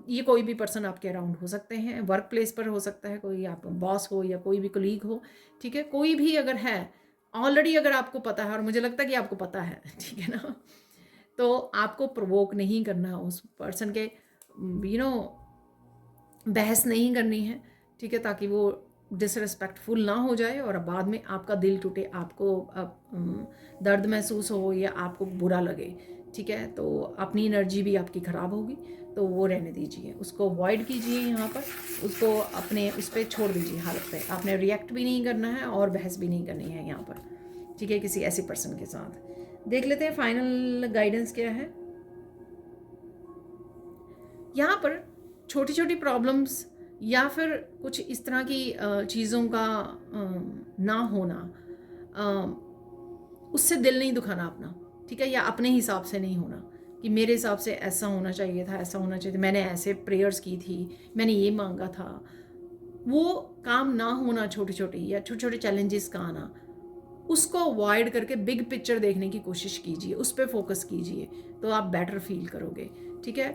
ये कोई भी पर्सन आपके अराउंड हो सकते हैं, वर्क प्लेस पर हो सकता है, कोई आप बॉस हो या कोई भी कोलीग हो, ठीक है, कोई भी अगर है ऑलरेडी, अगर आपको पता है, और मुझे लगता है कि आपको पता है, ठीक है ना, तो आपको प्रोवोक नहीं करना उस पर्सन के, बहस नहीं करनी है, ठीक है, ताकि वो डिसरिस्पेक्टफुल ना हो जाए और बाद में आपका दिल टूटे, आपको दर्द महसूस हो या आपको बुरा लगे, ठीक है। तो अपनी एनर्जी भी आपकी ख़राब होगी, तो वो रहने दीजिए, उसको अवॉइड कीजिए, यहाँ पर उसको अपने उस पर छोड़ दीजिए हालत पे, आपने रिएक्ट भी नहीं करना है और बहस भी नहीं करनी है यहाँ पर, ठीक है, किसी ऐसे पर्सन के साथ। देख लेते हैं फाइनल गाइडेंस क्या है। यहाँ पर छोटी छोटी प्रॉब्लम्स या फिर कुछ इस तरह की चीज़ों का ना होना, उससे दिल नहीं दुखाना अपना, ठीक है, या अपने हिसाब से नहीं होना कि मेरे हिसाब से ऐसा होना चाहिए था, ऐसा होना चाहिए था, मैंने ऐसे प्रेयर्स की थी, मैंने ये मांगा था, वो काम ना होना, छोटे छोटे या छोटे छोटे चैलेंजेस का आना, उसको अवॉइड करके बिग पिक्चर देखने की कोशिश कीजिए, उस पर फोकस कीजिए, तो आप बेटर फील करोगे, ठीक है।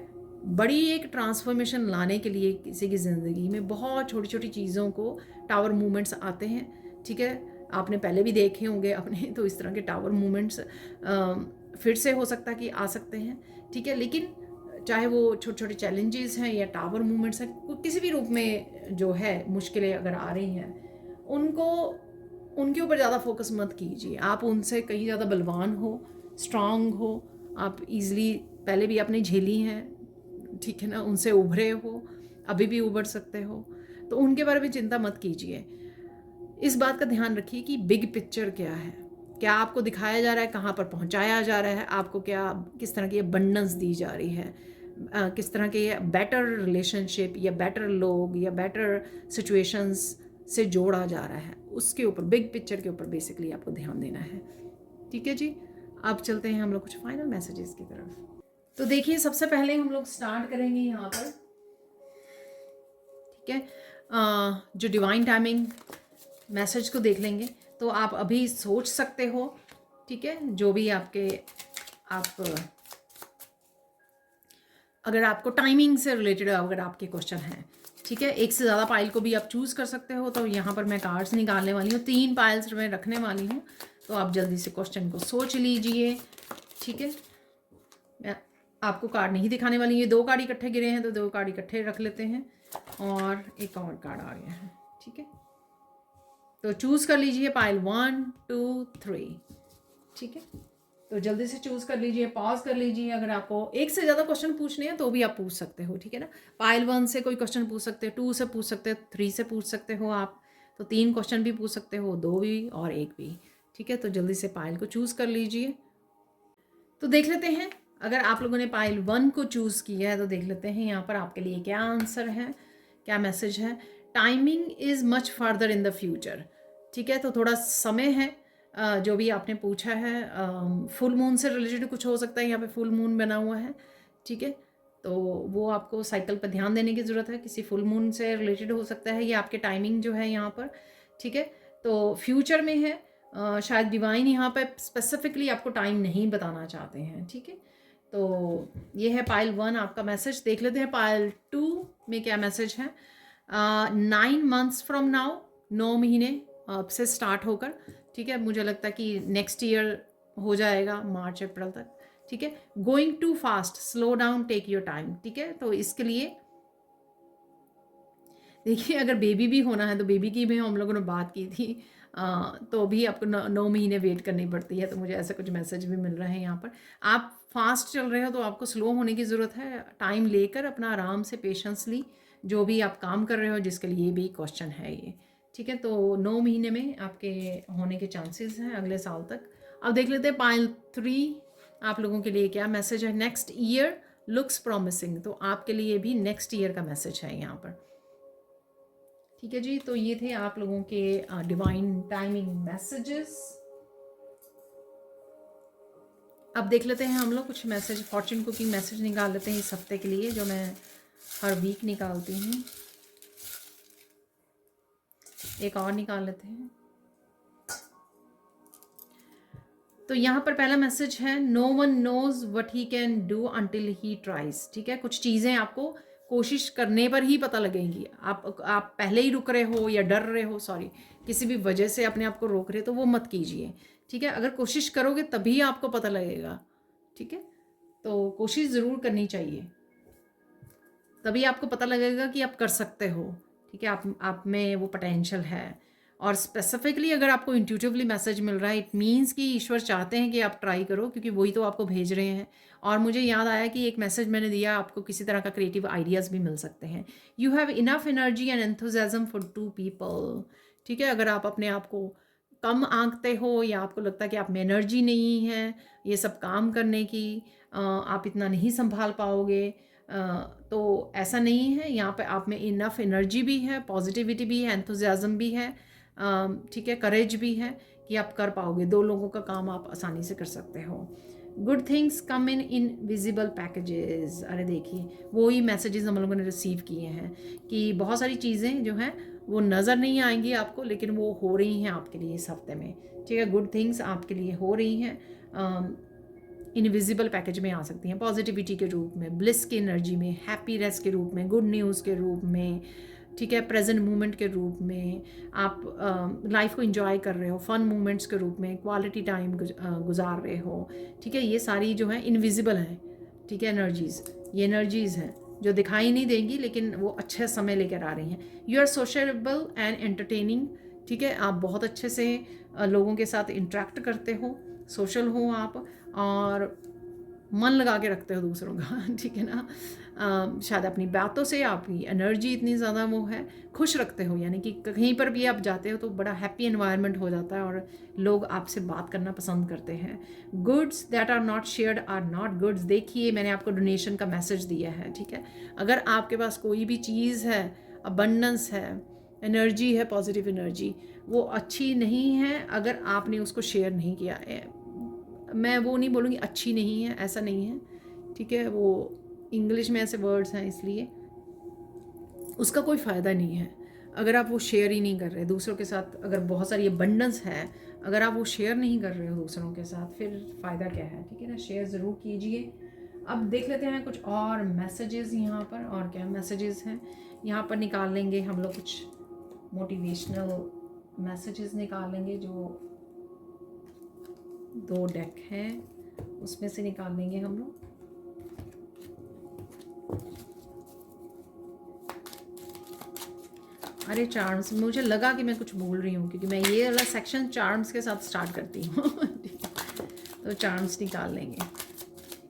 बड़ी एक ट्रांसफॉर्मेशन लाने के लिए किसी की ज़िंदगी में बहुत छोटी छोटी चीज़ों को टावर मूवमेंट्स आते हैं, ठीक है, आपने पहले भी देखे होंगे अपने, तो इस तरह के टावर मूवमेंट्स फिर से हो सकता है कि आ सकते हैं, ठीक है, लेकिन चाहे वो छोटे छोटे चैलेंजेस हैं या टावर मूवमेंट्स हैं, किसी भी रूप में जो है मुश्किलें अगर आ रही हैं, उनको उनके ऊपर ज़्यादा फोकस मत कीजिए, आप उनसे कहीं ज़्यादा बलवान हो, स्ट्रांग हो, आप इजीली पहले भी आपने झेली हैं, ठीक है ना, उनसे उभरे हो, अभी भी उभर सकते हो, तो उनके बारे में चिंता मत कीजिए। इस बात का ध्यान रखिए कि बिग पिक्चर क्या है, क्या आपको दिखाया जा रहा है, कहाँ पर पहुँचाया जा रहा है, आपको क्या किस तरह की अबंडेंस दी जा रही है, किस तरह के बेटर रिलेशनशिप या बेटर लोग या बेटर सिचुएशंस से जोड़ा जा रहा है, उसके ऊपर बिग पिक्चर के ऊपर बेसिकली आपको ध्यान देना है, ठीक है जी। अब चलते हैं हम लोग कुछ फाइनल मैसेजेस की तरफ। तो देखिए, सबसे पहले हम लोग स्टार्ट करेंगे यहाँ पर, ठीक है, जो डिवाइन टाइमिंग मैसेज को देख लेंगे। तो आप अभी सोच सकते हो, ठीक है, जो भी आपके आप अगर आपको टाइमिंग से रिलेटेड अगर आपके क्वेश्चन हैं, ठीक है, एक से ज़्यादा पाइल को भी आप चूज़ कर सकते हो। तो यहाँ पर मैं कार्ड्स निकालने वाली हूँ, 3 पाइल्स मैं रखने वाली हूँ, तो आप जल्दी से क्वेश्चन को सोच लीजिए, ठीक है। मैं आपको कार्ड नहीं दिखाने वाली, ये 2 कार्ड इकट्ठे गिरे हैं, तो 2 कार्ड इकट्ठे रख लेते हैं, और एक और कार्ड आ गया है, ठीक है। तो चूज़ कर लीजिए पाइल 1 2 3, ठीक है। तो जल्दी से चूज़ कर लीजिए, पॉज कर लीजिए, अगर आपको एक से ज़्यादा क्वेश्चन पूछने हैं तो भी आप पूछ सकते हो, ठीक है ना। पाइल 1 से कोई क्वेश्चन पूछ सकते हो, 2 से पूछ सकते हो, 3 से पूछ सकते हो आप, तो 3 क्वेश्चन भी पूछ सकते हो, 2 भी और 1 भी, ठीक है। तो जल्दी से पाइल को चूज़ कर लीजिए। तो देख लेते हैं, अगर आप लोगों ने पाइल 1 को चूज़ किया है तो देख लेते हैं यहाँ पर आपके लिए क्या आंसर है, क्या मैसेज है। Timing is much farther in the future, ठीक है। तो थोड़ा समय है, जो भी आपने पूछा है, फुल मून से रिलेटेड कुछ हो सकता है, यहाँ पे फुल मून बना हुआ है, ठीक है। तो वो आपको साइकिल पर ध्यान देने की ज़रूरत है, किसी फुल मून से रिलेटेड हो सकता है ये आपके टाइमिंग जो है यहाँ पर, ठीक है। तो फ्यूचर में है, शायद डिवाइन यहाँ पे स्पेसिफिकली आपको टाइम नहीं बताना चाहते हैं, ठीक है। तो ये है पाइल 1 आपका मैसेज। देख लेते हैं पाइल 2 में क्या मैसेज है। 9 मंथ्स फ्रॉम नाउ, 9 महीने अब से स्टार्ट होकर, ठीक है, मुझे लगता है कि नेक्स्ट ईयर हो जाएगा, मार्च अप्रैल तक, ठीक है। Going to fast, slow down, take your time, ठीक है। तो इसके लिए देखिए, अगर बेबी भी होना है तो बेबी की भी हम लोगों ने बात की थी, तो भी आपको 9 महीने वेट करनी पड़ती है। तो मुझे ऐसा कुछ मैसेज भी मिल रहा है यहाँ पर। आप फास्ट चल रहे हो तो आपको स्लो होने की ज़रूरत है, टाइम लेकर अपना आराम से पेशेंसली जो भी आप काम कर रहे हो, जिसके लिए भी क्वेश्चन है ये, ठीक है। तो 9 महीने में आपके होने के चांसेस हैं अगले साल तक। अब देख लेते हैं पाइल 3 आप लोगों के लिए क्या मैसेज है। नेक्स्ट ईयर लुक्स प्रॉमिसिंग, तो आपके लिए भी नेक्स्ट ईयर का मैसेज है यहाँ पर, ठीक है जी। तो ये थे आप लोगों के डिवाइन टाइमिंग मैसेजेस। अब देख लेते हैं हम लोग कुछ मैसेज, फॉर्च्यून कुकिंग मैसेज निकाल लेते हैं इस हफ्ते के लिए, जो मैं हर वीक निकालती हूँ। एक और निकाल लेते हैं। तो यहाँ पर पहला मैसेज है, no one knows what he can do until he tries, ठीक है। कुछ चीज़ें आपको कोशिश करने पर ही पता लगेंगी। आप पहले ही रुक रहे हो या डर रहे हो, सॉरी, किसी भी वजह से अपने आप को रोक रहे हो तो वो मत कीजिए, ठीक है। अगर कोशिश करोगे तभी आपको पता लगेगा, ठीक है। तो कोशिश ज़रूर करनी चाहिए, तभी आपको पता लगेगा कि आप कर सकते हो, ठीक है। आप में वो पोटेंशियल है। और स्पेसिफिकली अगर आपको इंट्यूटिवली मैसेज मिल रहा है, इट मीन्स कि ईश्वर चाहते हैं कि आप ट्राई करो, क्योंकि वही तो आपको भेज रहे हैं। और मुझे याद आया कि एक मैसेज मैंने दिया, आपको किसी तरह का क्रिएटिव आइडियाज़ भी मिल सकते हैं। You have enough energy and enthusiasm for 2 people, ठीक है। अगर आप अपने आप को कम आंकते हो या आपको लगता है कि आप में एनर्जी नहीं है ये सब काम करने की, आप इतना नहीं संभाल पाओगे, तो ऐसा नहीं है। यहाँ पे आप में इनफ एनर्जी भी है, पॉजिटिविटी भी है, एंथुजियाज्म भी है, ठीक है, करेज भी है कि आप कर पाओगे। 2 लोगों का काम आप आसानी से कर सकते हो। Good things come in visible packages, अरे देखिए वो ही मैसेजेस हम लोगों ने रिसीव किए हैं कि बहुत सारी चीज़ें जो हैं वो नज़र नहीं आएंगी आपको, लेकिन वो हो रही हैं आपके लिए इस हफ्ते में, ठीक है। गुड थिंग्स आपके लिए हो रही हैं, इनविजिबल पैकेज में आ सकती हैं, पॉजिटिविटी के रूप में, ब्लिस की एनर्जी में, हैप्पीनेस के रूप में, गुड न्यूज़ के रूप में, ठीक है, प्रेजेंट मोमेंट के रूप में, आप लाइफ को एंजॉय कर रहे हो, फन मोमेंट्स के रूप में, क्वालिटी टाइम गुजार रहे हो, ठीक है। ये सारी जो है इनविजिबल हैं, ठीक है, एनर्जीज़, ये एनर्जीज़ हैं जो दिखाई नहीं देंगी, लेकिन वो अच्छे समय लेकर आ रही हैं। You are sociable and entertaining, ठीक है। आप बहुत अच्छे से लोगों के साथ इंटरेक्ट करते हो, सोशल हो आप, और मन लगा के रखते हो दूसरों का, ठीक है ना। शायद अपनी बातों से आपकी एनर्जी इतनी ज़्यादा वो है, खुश रखते हो, यानी कि कहीं पर भी आप जाते हो तो बड़ा हैप्पी एनवायरनमेंट हो जाता है और लोग आपसे बात करना पसंद करते हैं। Goods that are not shared are not goods, देखिए मैंने आपको डोनेशन का मैसेज दिया है, ठीक है। अगर आपके पास कोई भी चीज़ है, अबंडेंस है, एनर्जी है, पॉजिटिव एनर्जी, वो अच्छी नहीं है अगर आपने उसको शेयर नहीं किया है। मैं वो नहीं बोलूँगी अच्छी नहीं है, ऐसा नहीं है, ठीक है। वो इंग्लिश में ऐसे वर्ड्स हैं, इसलिए उसका कोई फ़ायदा नहीं है अगर आप वो शेयर ही नहीं कर रहे दूसरों के साथ। अगर बहुत सारी अबंडेंस है, अगर आप वो शेयर नहीं कर रहे हो दूसरों के साथ, फिर फ़ायदा क्या है, ठीक है ना। शेयर ज़रूर कीजिए। अब देख लेते हैं कुछ और मैसेजेस यहाँ पर, और क्या मैसेजेस हैं यहाँ पर निकाल लेंगे हम लोग। कुछ मोटिवेशनल मैसेजेस निकाल लेंगे, जो 2 डेक हैं उसमें से निकाल लेंगे हम लोग। अरे चार्म्स, मुझे लगा कि मैं कुछ बोल रही हूँ, क्योंकि मैं ये वाला सेक्शन चार्म्स के साथ स्टार्ट करती हूँ। तो चार्म्स निकाल लेंगे,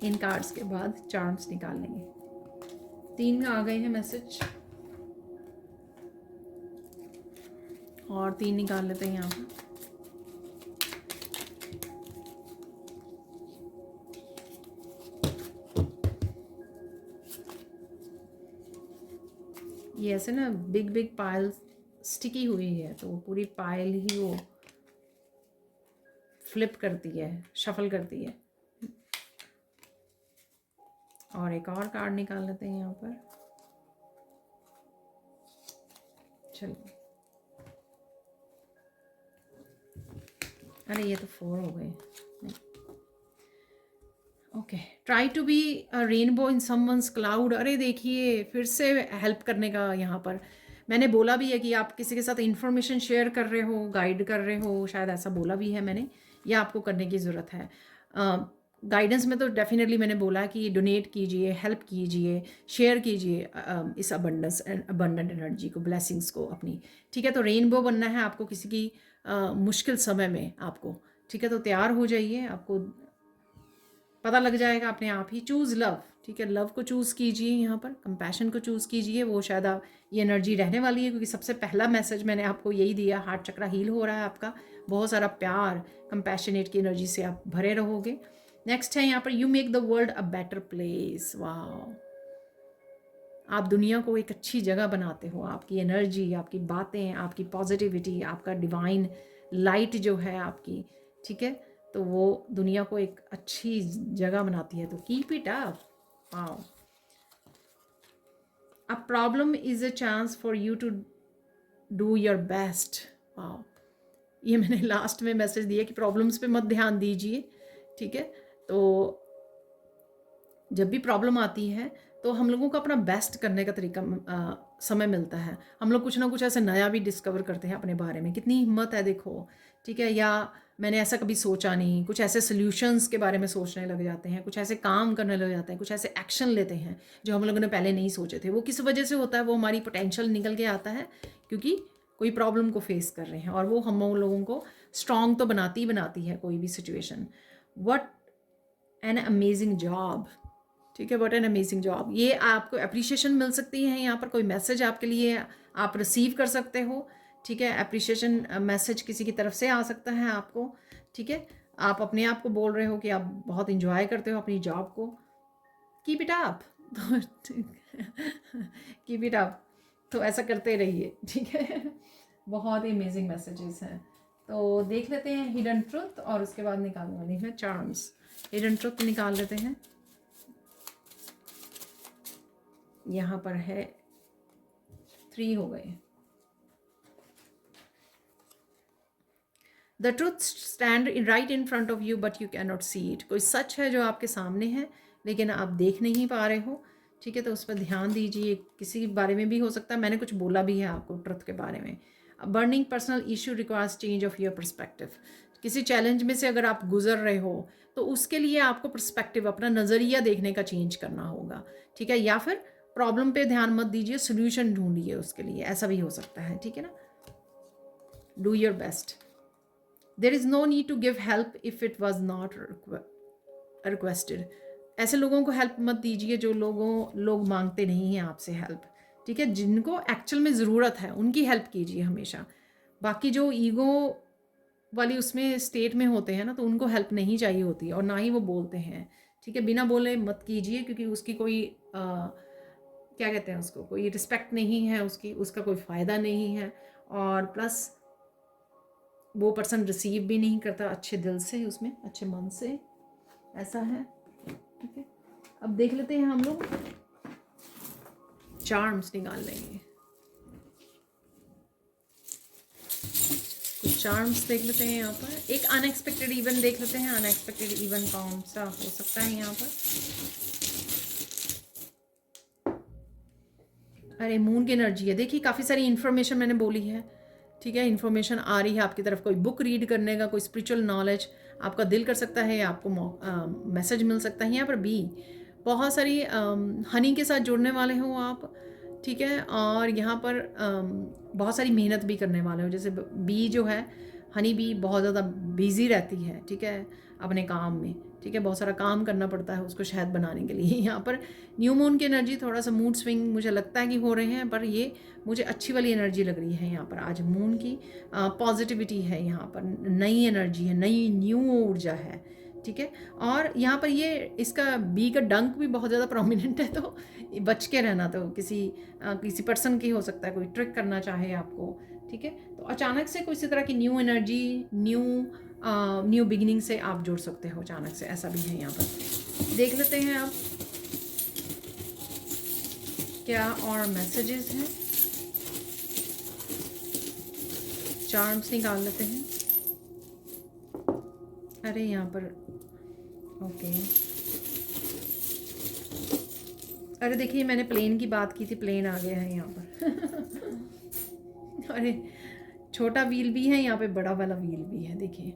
इन कार्ड्स के बाद चार्म्स निकाल लेंगे। 3 आ गए हैं मैसेज, और 3 निकाल लेते हैं यहाँ पर। ये ऐसे ना बिग बिग पाइल स्टिकी हुई है, तो वो पूरी पाइल ही वो फ्लिप करती है, शफल करती है। और एक और कार्ड निकाल लेते हैं यहाँ पर। चलिए, अरे ये तो 4 हो गए। Okay, try to be a rainbow in someone's cloud. अरे देखिए फिर से हेल्प करने का यहाँ पर मैंने बोला भी है कि आप किसी के साथ इंफॉर्मेशन शेयर कर रहे हो, गाइड कर रहे हो, शायद ऐसा बोला भी है मैंने, या आपको करने की ज़रूरत है। गाइडेंस में तो डेफिनेटली मैंने बोला कि डोनेट कीजिए, हेल्प कीजिए, शेयर कीजिए इस अबंडेंट एनर्जी को, ब्लेसिंग्स को अपनी, ठीक है। तो रेनबो बनना है आपको किसी की मुश्किल समय में आपको, ठीक है। तो तैयार हो जाइए, आपको पता लग जाएगा अपने आप ही। चूज़ लव, ठीक है, लव को चूज़ कीजिए, यहाँ पर कंपैशन को चूज़ कीजिए, वो शायद ये एनर्जी रहने वाली है, क्योंकि सबसे पहला मैसेज मैंने आपको यही दिया, हार्ट चक्रा हील हो रहा है आपका, बहुत सारा प्यार, कंपैशनेट की एनर्जी से आप भरे रहोगे। नेक्स्ट है यहाँ पर, you make the world a better place. वाह, आप दुनिया को एक अच्छी जगह बनाते हो, आपकी एनर्जी, आपकी बातें, आपकी पॉजिटिविटी, आपका डिवाइन लाइट जो है आपकी, ठीक है, तो वो दुनिया को एक अच्छी जगह बनाती है। तो keep it up. Wow, a problem is a chance for you to do your best. Wow, ये मैंने लास्ट में मैसेज दिया कि प्रॉब्लम्स पे मत ध्यान दीजिए, ठीक है। तो जब भी प्रॉब्लम आती है तो हम लोगों को अपना बेस्ट करने का तरीका समय मिलता है, हम लोग कुछ ना कुछ ऐसे नया भी डिस्कवर करते हैं अपने बारे में, कितनी हिम्मत है देखो, ठीक है। या मैंने ऐसा कभी सोचा नहीं, कुछ ऐसे सॉल्यूशंस के बारे में सोचने लग जाते हैं, कुछ ऐसे काम करने लग जाते हैं, कुछ ऐसे एक्शन लेते हैं जो हम लोगों ने पहले नहीं सोचे थे। वो किस वजह से होता है? वो हमारी पोटेंशियल निकल के आता है, क्योंकि कोई प्रॉब्लम को फेस कर रहे हैं, और वो हम लोगों को स्ट्रॉन्ग तो बनाती ही बनाती है कोई भी situation. What an amazing job, ठीक है, व्हाट एन अमेजिंग जॉब। ये आपको अप्रिशिएशन मिल सकती है, यहाँ पर कोई मैसेज आपके लिए आप रिसीव कर सकते हो, ठीक है। अप्रिशिएशन मैसेज किसी की तरफ से आ सकता है आपको, ठीक है। आप अपने आप को बोल रहे हो कि आप बहुत इंजॉय करते हो अपनी जॉब को, keep it up. Keep it up, तो ऐसा करते रहिए, ठीक है। बहुत ही अमेजिंग मैसेजेस हैं। तो देख लेते हैं हिडन ट्रुथ, और उसके बाद निकालने वाली है चार्म्स। हिडन ट्रुथ निकाल लेते हैं। यहाँ पर है 3 हो गए। The truth stand right in front of you but you can not see it. कोई सच है जो आपके सामने है लेकिन आप देख नहीं पा रहे हो, ठीक है। तो उस पर ध्यान दीजिए, किसी के बारे में भी हो सकता है, मैंने कुछ बोला भी है आपको ट्रुथ के बारे में। Burning personal issue requires change of your perspective. किसी चैलेंज में से अगर आप गुजर रहे हो तो उसके लिए आपको पर्सपेक्टिव, अपना नज़रिया देखने का चेंज करना होगा, ठीक है। या फिर प्रॉब्लम पे ध्यान मत दीजिए, सोल्यूशन ढूंढिए उसके लिए, ऐसा भी हो सकता है, ठीक है ना। Do your best. There is no need to give help if it was not requested. ऐसे लोगों को हेल्प मत दीजिए जो लोग मांगते नहीं हैं आपसे हेल्प, ठीक है। जिनको एक्चुअल में ज़रूरत है उनकी हेल्प कीजिए हमेशा। बाकी जो ईगो वाली उसमें स्टेट में होते हैं ना, तो उनको हेल्प नहीं चाहिए होती और ना ही वो बोलते हैं, ठीक है। बिना बोले मत कीजिए, क्योंकि उसकी कोई क्या कहते हैं उसको, कोई रिस्पेक्ट नहीं है उसकी, उसका कोई फ़ायदा नहीं है, और प्लस वो पर्सन रिसीव भी नहीं करता अच्छे दिल से, उसमें अच्छे मन से, ऐसा है, ठीक है। अब देख लेते हैं हम लोग, चार्म्स निकाल लेंगे, कुछ चार्म्स देख लेते हैं यहाँ पर। एक अनएक्सपेक्टेड इवन देख लेते हैं, अनएक्सपेक्टेड इवन कौन सा हो सकता है यहाँ पर। अरे मून की एनर्जी है, देखिए काफ़ी सारी इन्फॉर्मेशन मैंने बोली है, ठीक है। इन्फॉर्मेशन आ रही है आपकी तरफ, कोई बुक रीड करने का, कोई स्पिरिचुअल नॉलेज आपका दिल कर सकता है, आपको मैसेज मिल सकता है। यहाँ पर बी, बहुत सारी हनी के साथ जुड़ने वाले हो आप, ठीक है। और यहाँ पर बहुत सारी मेहनत भी करने वाले हो, जैसे बी जो है, हनी बी बहुत ज़्यादा बिजी रहती है, ठीक है, अपने काम में, ठीक है। बहुत सारा काम करना पड़ता है उसको शहद बनाने के लिए। यहाँ पर न्यू मून की एनर्जी, थोड़ा सा मूड स्विंग मुझे लगता है कि हो रहे हैं, पर ये मुझे अच्छी वाली एनर्जी लग रही है यहाँ पर। आज मून की पॉजिटिविटी है, यहाँ पर नई एनर्जी है, नई न्यू ऊर्जा है, ठीक है। और यहाँ पर ये इसका बी का डंक भी बहुत ज़्यादा प्रोमिनेंट है, तो बच के रहना। तो किसी पर्सन की हो सकता है, कोई ट्रिक करना चाहे आपको, ठीक है। तो अचानक से किसी तरह की न्यू एनर्जी, न्यू बिगिनिंग से आप जुड़ सकते हो अचानक से, ऐसा भी है यहाँ पर। देख लेते हैं आप क्या और मैसेजेस हैं, चार्म्स निकाल लेते हैं। अरे यहाँ पर ओके, अरे देखिए मैंने प्लेन की बात की थी, प्लेन आ गया है यहाँ पर। अरे छोटा व्हील भी है यहाँ पे, बड़ा वाला व्हील भी है, देखिए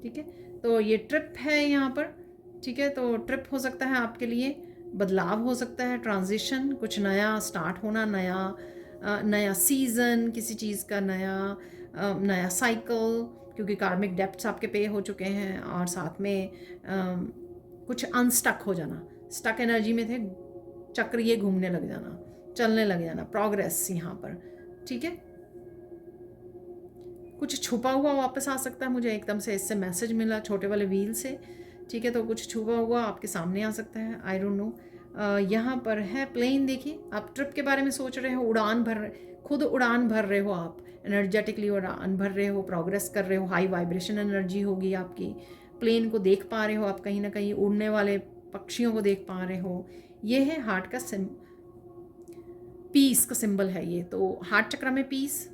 ठीक है। तो ये ट्रिप है यहाँ पर, ठीक है। तो ट्रिप हो सकता है आपके लिए, बदलाव हो सकता है, ट्रांजिशन, कुछ नया स्टार्ट होना, नया सीज़न किसी चीज़ का, नया साइकिल, क्योंकि कार्मिक डेप्थ्स आपके पे हो चुके हैं, और साथ में कुछ अनस्टक हो जाना, स्टक एनर्जी में थे, चक्र ये घूमने लग जाना, चलने लग जाना, प्रोग्रेस यहाँ पर, ठीक है। कुछ छुपा हुआ वापस आ सकता है, मुझे एकदम से इससे मैसेज मिला छोटे वाले व्हील से, ठीक है। तो कुछ छुपा हुआ आपके सामने आ सकता है, आई डोंट नो। यहाँ पर है प्लेन, देखिए आप ट्रिप के बारे में सोच रहे हो, खुद उड़ान भर रहे हो आप, एनर्जेटिकली उड़ान भर रहे हो, प्रोग्रेस कर रहे हो, हाई वाइब्रेशन एनर्जी होगी आपकी, प्लेन को देख पा रहे हो आप, कहीं ना कहीं उड़ने वाले पक्षियों को देख पा रहे हो। ये है हार्ट का पीस का सिंबल है ये। तो हार्ट चक्र में पीस,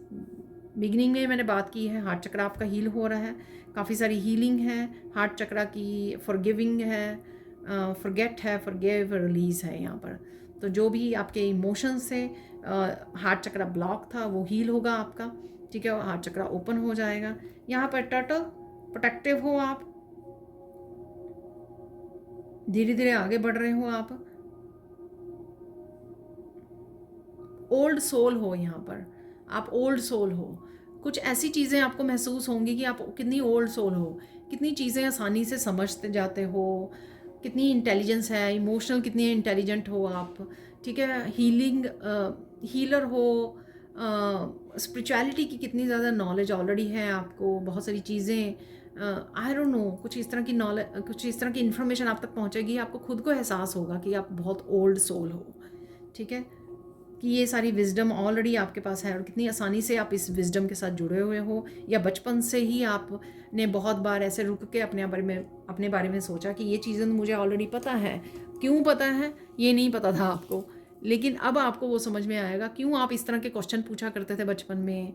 बिगिनिंग में मैंने बात की है, हार्ट चक्र आपका हील हो रहा है, काफ़ी सारी हीलिंग है हार्ट चक्र की, फॉरगिविंग है, फॉरगेट है, फॉरगिव, रिलीज़ है यहाँ पर। तो जो भी आपके इमोशंस से हार्ट चक्र ब्लॉक था वो हील होगा आपका, ठीक है, हार्ट चक्र ओपन हो जाएगा। यहाँ पर टर्टल, प्रोटेक्टिव हो आप, धीरे धीरे आगे बढ़ रहे हो आप, ओल्ड सोल हो यहाँ पर, आप ओल्ड सोल हो, कुछ ऐसी चीज़ें आपको महसूस होंगी कि आप कितनी ओल्ड सोल हो, कितनी चीज़ें आसानी से समझते जाते हो, कितनी इंटेलिजेंस है, इमोशनल कितनी इंटेलिजेंट हो आप, ठीक है, हीलर हो, स्पिरिचुअलिटी की कितनी ज़्यादा नॉलेज ऑलरेडी है आपको, बहुत सारी चीज़ें, आई डोंट नो, कुछ इस तरह की नॉलेज, कुछ इस तरह की इन्फॉर्मेशन आप तक पहुँचेगी, आपको खुद को एहसास होगा कि आप बहुत ओल्ड सोल हो, ठीक है, कि ये सारी विजडम ऑलरेडी आपके पास है, और कितनी आसानी से आप इस विजडम के साथ जुड़े हुए हो, या बचपन से ही आपने बहुत बार ऐसे रुक के अपने बारे में सोचा कि ये चीज़ें मुझे ऑलरेडी पता है, क्यों पता है ये नहीं पता था आपको, लेकिन अब आपको वो समझ में आएगा क्यों आप इस तरह के क्वेश्चन पूछा करते थे बचपन में।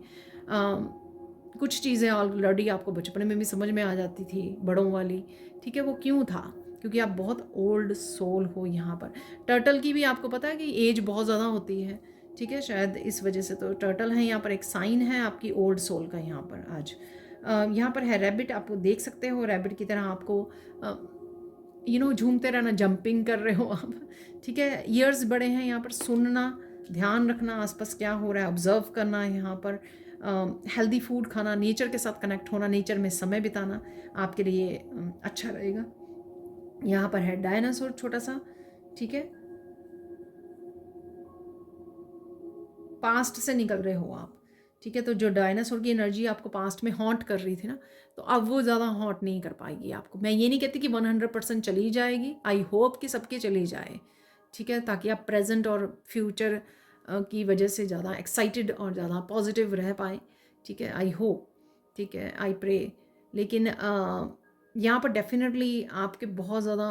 कुछ चीज़ें ऑलरेडी आपको बचपन में भी समझ में आ जाती थी, बड़ों वाली, ठीक है, वो क्यों था, क्योंकि आप बहुत ओल्ड सोल हो यहाँ पर। टर्टल की भी आपको पता है कि एज बहुत ज़्यादा होती है, ठीक है, शायद इस वजह से तो टर्टल है यहाँ पर, एक साइन है आपकी ओल्ड सोल का यहाँ पर आज। यहाँ पर है रैबिट, आप देख सकते हो रैबिट की तरह आपको झूमते रहना, जंपिंग कर रहे हो आप, ठीक है। ईयर्स बड़े हैं यहाँ पर, सुनना, ध्यान रखना आसपास क्या हो रहा है, ऑब्जर्व करना है यहाँ पर, हेल्दी फूड खाना, नेचर के साथ कनेक्ट होना, नेचर में समय बिताना आपके लिए अच्छा रहेगा। यहाँ पर है डायनासोर छोटा सा, ठीक है, पास्ट से निकल रहे हो आप, ठीक है। तो जो डायनासोर की एनर्जी आपको पास्ट में हॉन्ट कर रही थी ना, तो अब वो ज़्यादा हॉन्ट नहीं कर पाएगी आपको। मैं ये नहीं कहती कि 100% चली जाएगी, आई होप कि सबके चली जाए, ठीक है, ताकि आप प्रेजेंट और फ्यूचर की वजह से ज़्यादा एक्साइटेड और ज़्यादा पॉजिटिव रह पाए, ठीक है, आई होप, ठीक है, आई प्रे। लेकिन यहाँ पर डेफिनेटली आपके बहुत ज़्यादा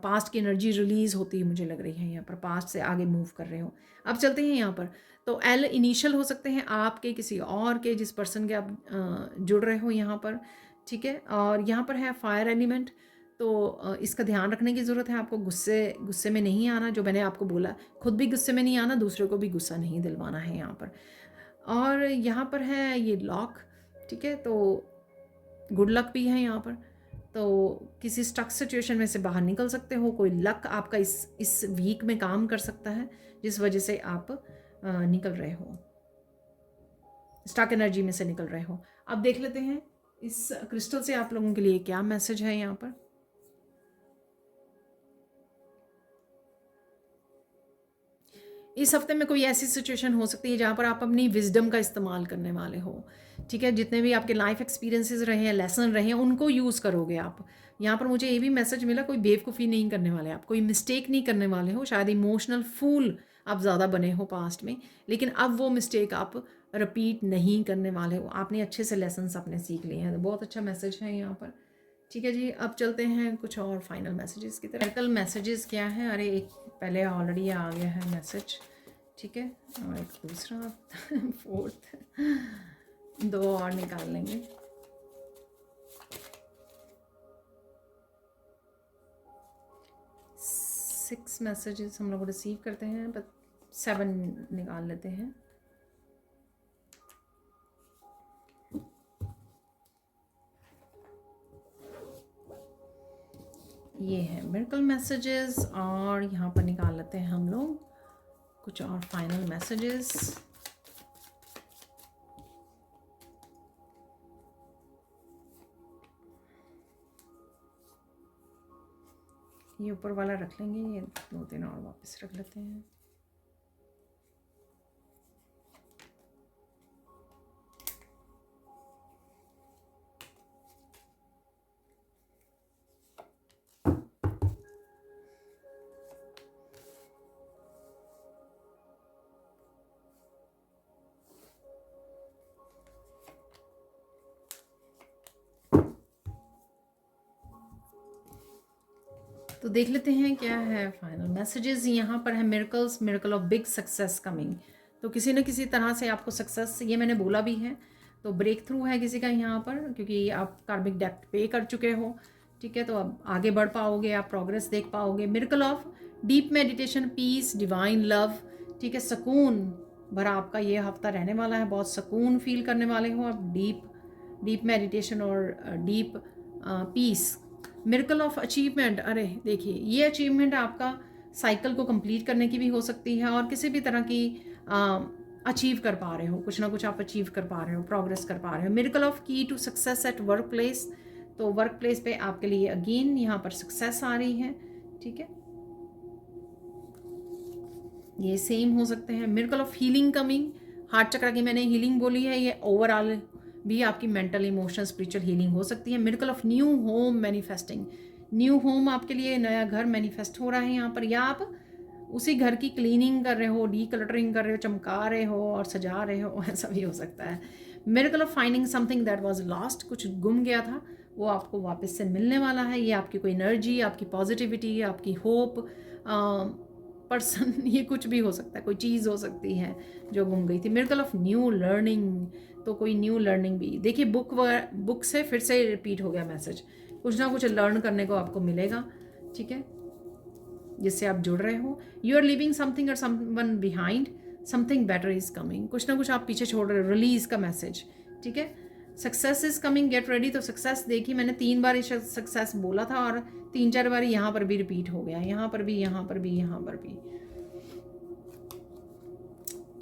पास्ट की एनर्जी रिलीज़ होती है, मुझे लग रही है यहाँ पर, पास्ट से आगे मूव कर रहे हो। अब चलते हैं यहाँ पर, तो एल इनिशियल हो सकते हैं आपके, किसी और के, जिस पर्सन के आप जुड़ रहे हो यहाँ पर, ठीक है। और यहाँ पर है फायर एलिमेंट, तो इसका ध्यान रखने की ज़रूरत है आपको, गुस्से में नहीं आना, जो मैंने आपको बोला, खुद भी गुस्से में नहीं आना, दूसरे को भी गुस्सा नहीं दिलवाना है यहाँ पर। और यहाँ पर है ये लॉक, ठीक है, तो गुड लक भी है यहाँ पर, तो किसी स्टक सिचुएशन में से बाहर निकल सकते हो, कोई लक आपका इस वीक में काम कर सकता है, जिस वजह से आप निकल रहे हो, स्टक एनर्जी में से निकल रहे हो। अब देख लेते हैं इस क्रिस्टल से आप लोगों के लिए क्या मैसेज है यहाँ पर। इस हफ्ते में कोई ऐसी सिचुएशन हो सकती है जहाँ पर आप अपनी विजडम का इस्तेमाल करने वाले हो, ठीक है, जितने भी आपके लाइफ एक्सपीरियंसेस रहे हैं, लेसन रहे हैं, उनको यूज़ करोगे आप। यहाँ पर मुझे ये भी मैसेज मिला, कोई बेवकूफ़ी नहीं करने वाले आप, कोई मिस्टेक नहीं करने वाले हो, शायद इमोशनल फूल आप ज़्यादा बने हो पास्ट में, लेकिन अब वो मिस्टेक आप रिपीट नहीं करने वाले हो, आपने अच्छे से लेसन्स अपने सीख लिए हैं। तो बहुत अच्छा मैसेज है यहाँ पर, ठीक है जी। अब चलते हैं कुछ और फाइनल मैसेजेस की तरफ। कल मैसेजेस क्या है, अरे एक पहले ऑलरेडी आ गया है मैसेज, ठीक है, और एक दूसरा फोर्थ, दो और निकाल लेंगे। सिक्स मैसेजेस हम लोग रिसीव करते हैं, बट 7 निकाल लेते हैं। ये है मिरेकल मैसेजेस, और यहाँ पर निकाल लेते हैं हम लोग कुछ और फाइनल मैसेजेस। ये ऊपर वाला रख लेंगे, ये 2-3 और वापस रख लेते हैं। तो देख लेते हैं क्या है फाइनल मैसेजेस। यहाँ पर है miracles, miracle of big success coming. तो किसी न किसी तरह से आपको सक्सेस, ये मैंने बोला भी है, तो ब्रेक थ्रू है किसी का यहाँ पर, क्योंकि आप कार्मिक डेब्ट पे कर चुके हो, ठीक है। तो अब आगे बढ़ पाओगे, आप प्रोग्रेस देख पाओगे। Miracle of deep meditation, peace, divine love, ठीक है। सुकून भरा आपका ये हफ्ता रहने वाला है, बहुत सुकून फील करने वाले हो आप, डीप मेडिटेशन और deep peace. Miracle of achievement, अरे देखिए ये अचीवमेंट आपका साइकिल को कंप्लीट करने की भी हो सकती है, और किसी भी तरह की अचीव कर पा रहे हो, कुछ ना कुछ आप अचीव कर पा रहे हो, प्रोग्रेस कर पा रहे हो। Miracle of key to success at work place, तो वर्क प्लेस पे आपके लिए अगेन यहाँ पर सक्सेस आ रही है, ठीक है। ये सेम हो सकते हैं। Miracle of healing coming, heart चक्र की मैंने हीलिंग बोली है, ये ओवरऑल भी आपकी मेंटल, इमोशनल, स्पिरिचुअल हीलिंग हो सकती है। Miracle of new home manifesting, new home आपके लिए नया घर मैनिफेस्ट हो रहा है यहाँ पर, या आप उसी घर की क्लीनिंग कर रहे हो, डीक्लटरिंग कर रहे हो, चमका रहे हो और सजा रहे हो, ऐसा भी हो सकता है। Miracle of finding something that was lost, कुछ गुम गया था वो आपको वापस से मिलने वाला है। ये आपकी कोई एनर्जी, आपकी पॉजिटिविटी, आपकी होप, पर्सन, ये कुछ भी हो सकता है, कोई चीज़ हो सकती है जो गुम गई थी। मिरेकल ऑफ न्यू लर्निंग, तो कोई न्यू लर्निंग भी, देखिए बुक से फिर से रिपीट हो गया मैसेज, कुछ ना कुछ लर्न करने को आपको मिलेगा, ठीक है, जिससे आप जुड़ रहे हो। यू आर लिविंग समथिंग और someone behind, something better is coming, कुछ ना कुछ आप पीछे छोड़ रहे हो, रिलीज का मैसेज, ठीक है। Success is coming, get ready, तो सक्सेस देखिए मैंने 3 बार सक्सेस बोला था, और 3-4 बार यहाँ पर भी रिपीट हो गया, यहाँ पर भी, यहाँ पर भी, यहाँ पर भी।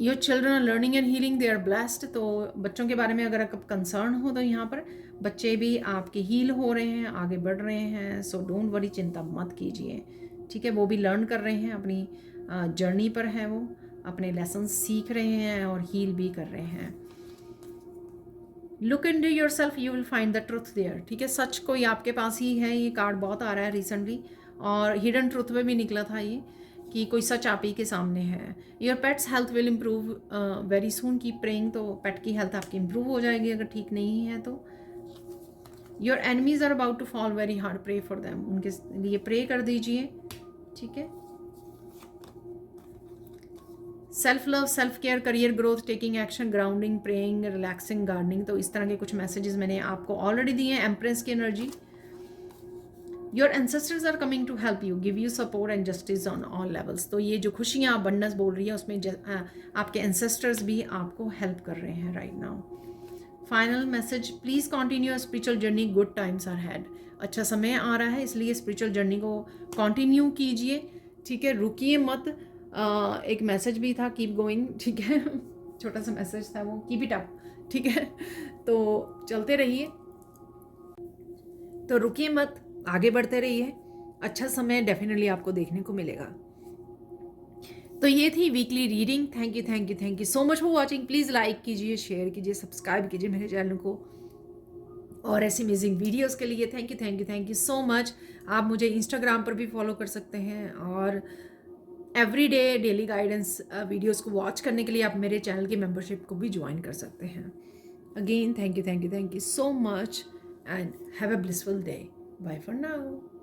Your children are learning and healing, they are blessed, तो बच्चों के बारे में अगर आप कंसर्न हो तो यहाँ पर बच्चे भी आपके हील हो रहे हैं, आगे बढ़ रहे हैं, सो डोंट वरी, चिंता मत कीजिए, ठीक है। वो भी लर्न कर रहे हैं, अपनी जर्नी पर हैं, वो अपने लेसन सीख रहे हैं और हील भी कर रहे हैं। Look into yourself, you will find the truth there, ठीक है। सच कोई आपके पास ही है, ये कार्ड बहुत आ रहा है रिसेंटली, और हिडन ट्रुथ में भी निकला था ये, कि कोई सच आप ही के सामने है। Your pets health will improve very soon, keep praying, तो पेट की हेल्थ आपकी इम्प्रूव हो जाएगी अगर ठीक नहीं है तो। Your enemies are about to fall very hard, pray for them, उनके लिए प्रे कर दीजिए, ठीक है। Self love, self care, career growth, taking action, grounding, praying, relaxing, gardening, तो इस तरह के कुछ मैसेजेस मैंने आपको ऑलरेडी दिए हैं। एम्प्रेस की energy, your ancestors are coming to help you, give you support and justice on all levels, तो ये जो खुशियाँ अबंडेंस बोल रही है उसमें आपके एंसेस्टर्स भी आपको हेल्प कर रहे हैं right now. Final message, please continue spiritual journey, good times are had, अच्छा समय आ रहा है इसलिए स्पिरिचुअल जर्नी को कंटिन्यू कीजिए, ठीक है, रुकिए मत। एक मैसेज भी था, कीप गोइंग, ठीक है, छोटा सा मैसेज था वो, कीप इट अप, ठीक है, तो चलते रहिए, तो रुकिए मत, आगे बढ़ते रहिए, अच्छा समय डेफिनेटली आपको देखने को मिलेगा। तो ये थी weekly reading. Thank you, thank you, thank you so much for watching. Please like कीजिए, शेयर कीजिए, सब्सक्राइब कीजिए मेरे चैनल को, और ऐसी अमेजिंग वीडियोस के लिए thank you, thank you, thank you so much. आप मुझे इंस्टाग्राम पर भी फॉलो कर सकते हैं, और एवरीडे डेली गाइडेंस वीडियोस को वॉच करने के लिए आप मेरे चैनल की मेंबरशिप को भी ज्वाइन कर सकते हैं। Again thank you, thank you, thank you so much, and have a blissful day. Bye for now.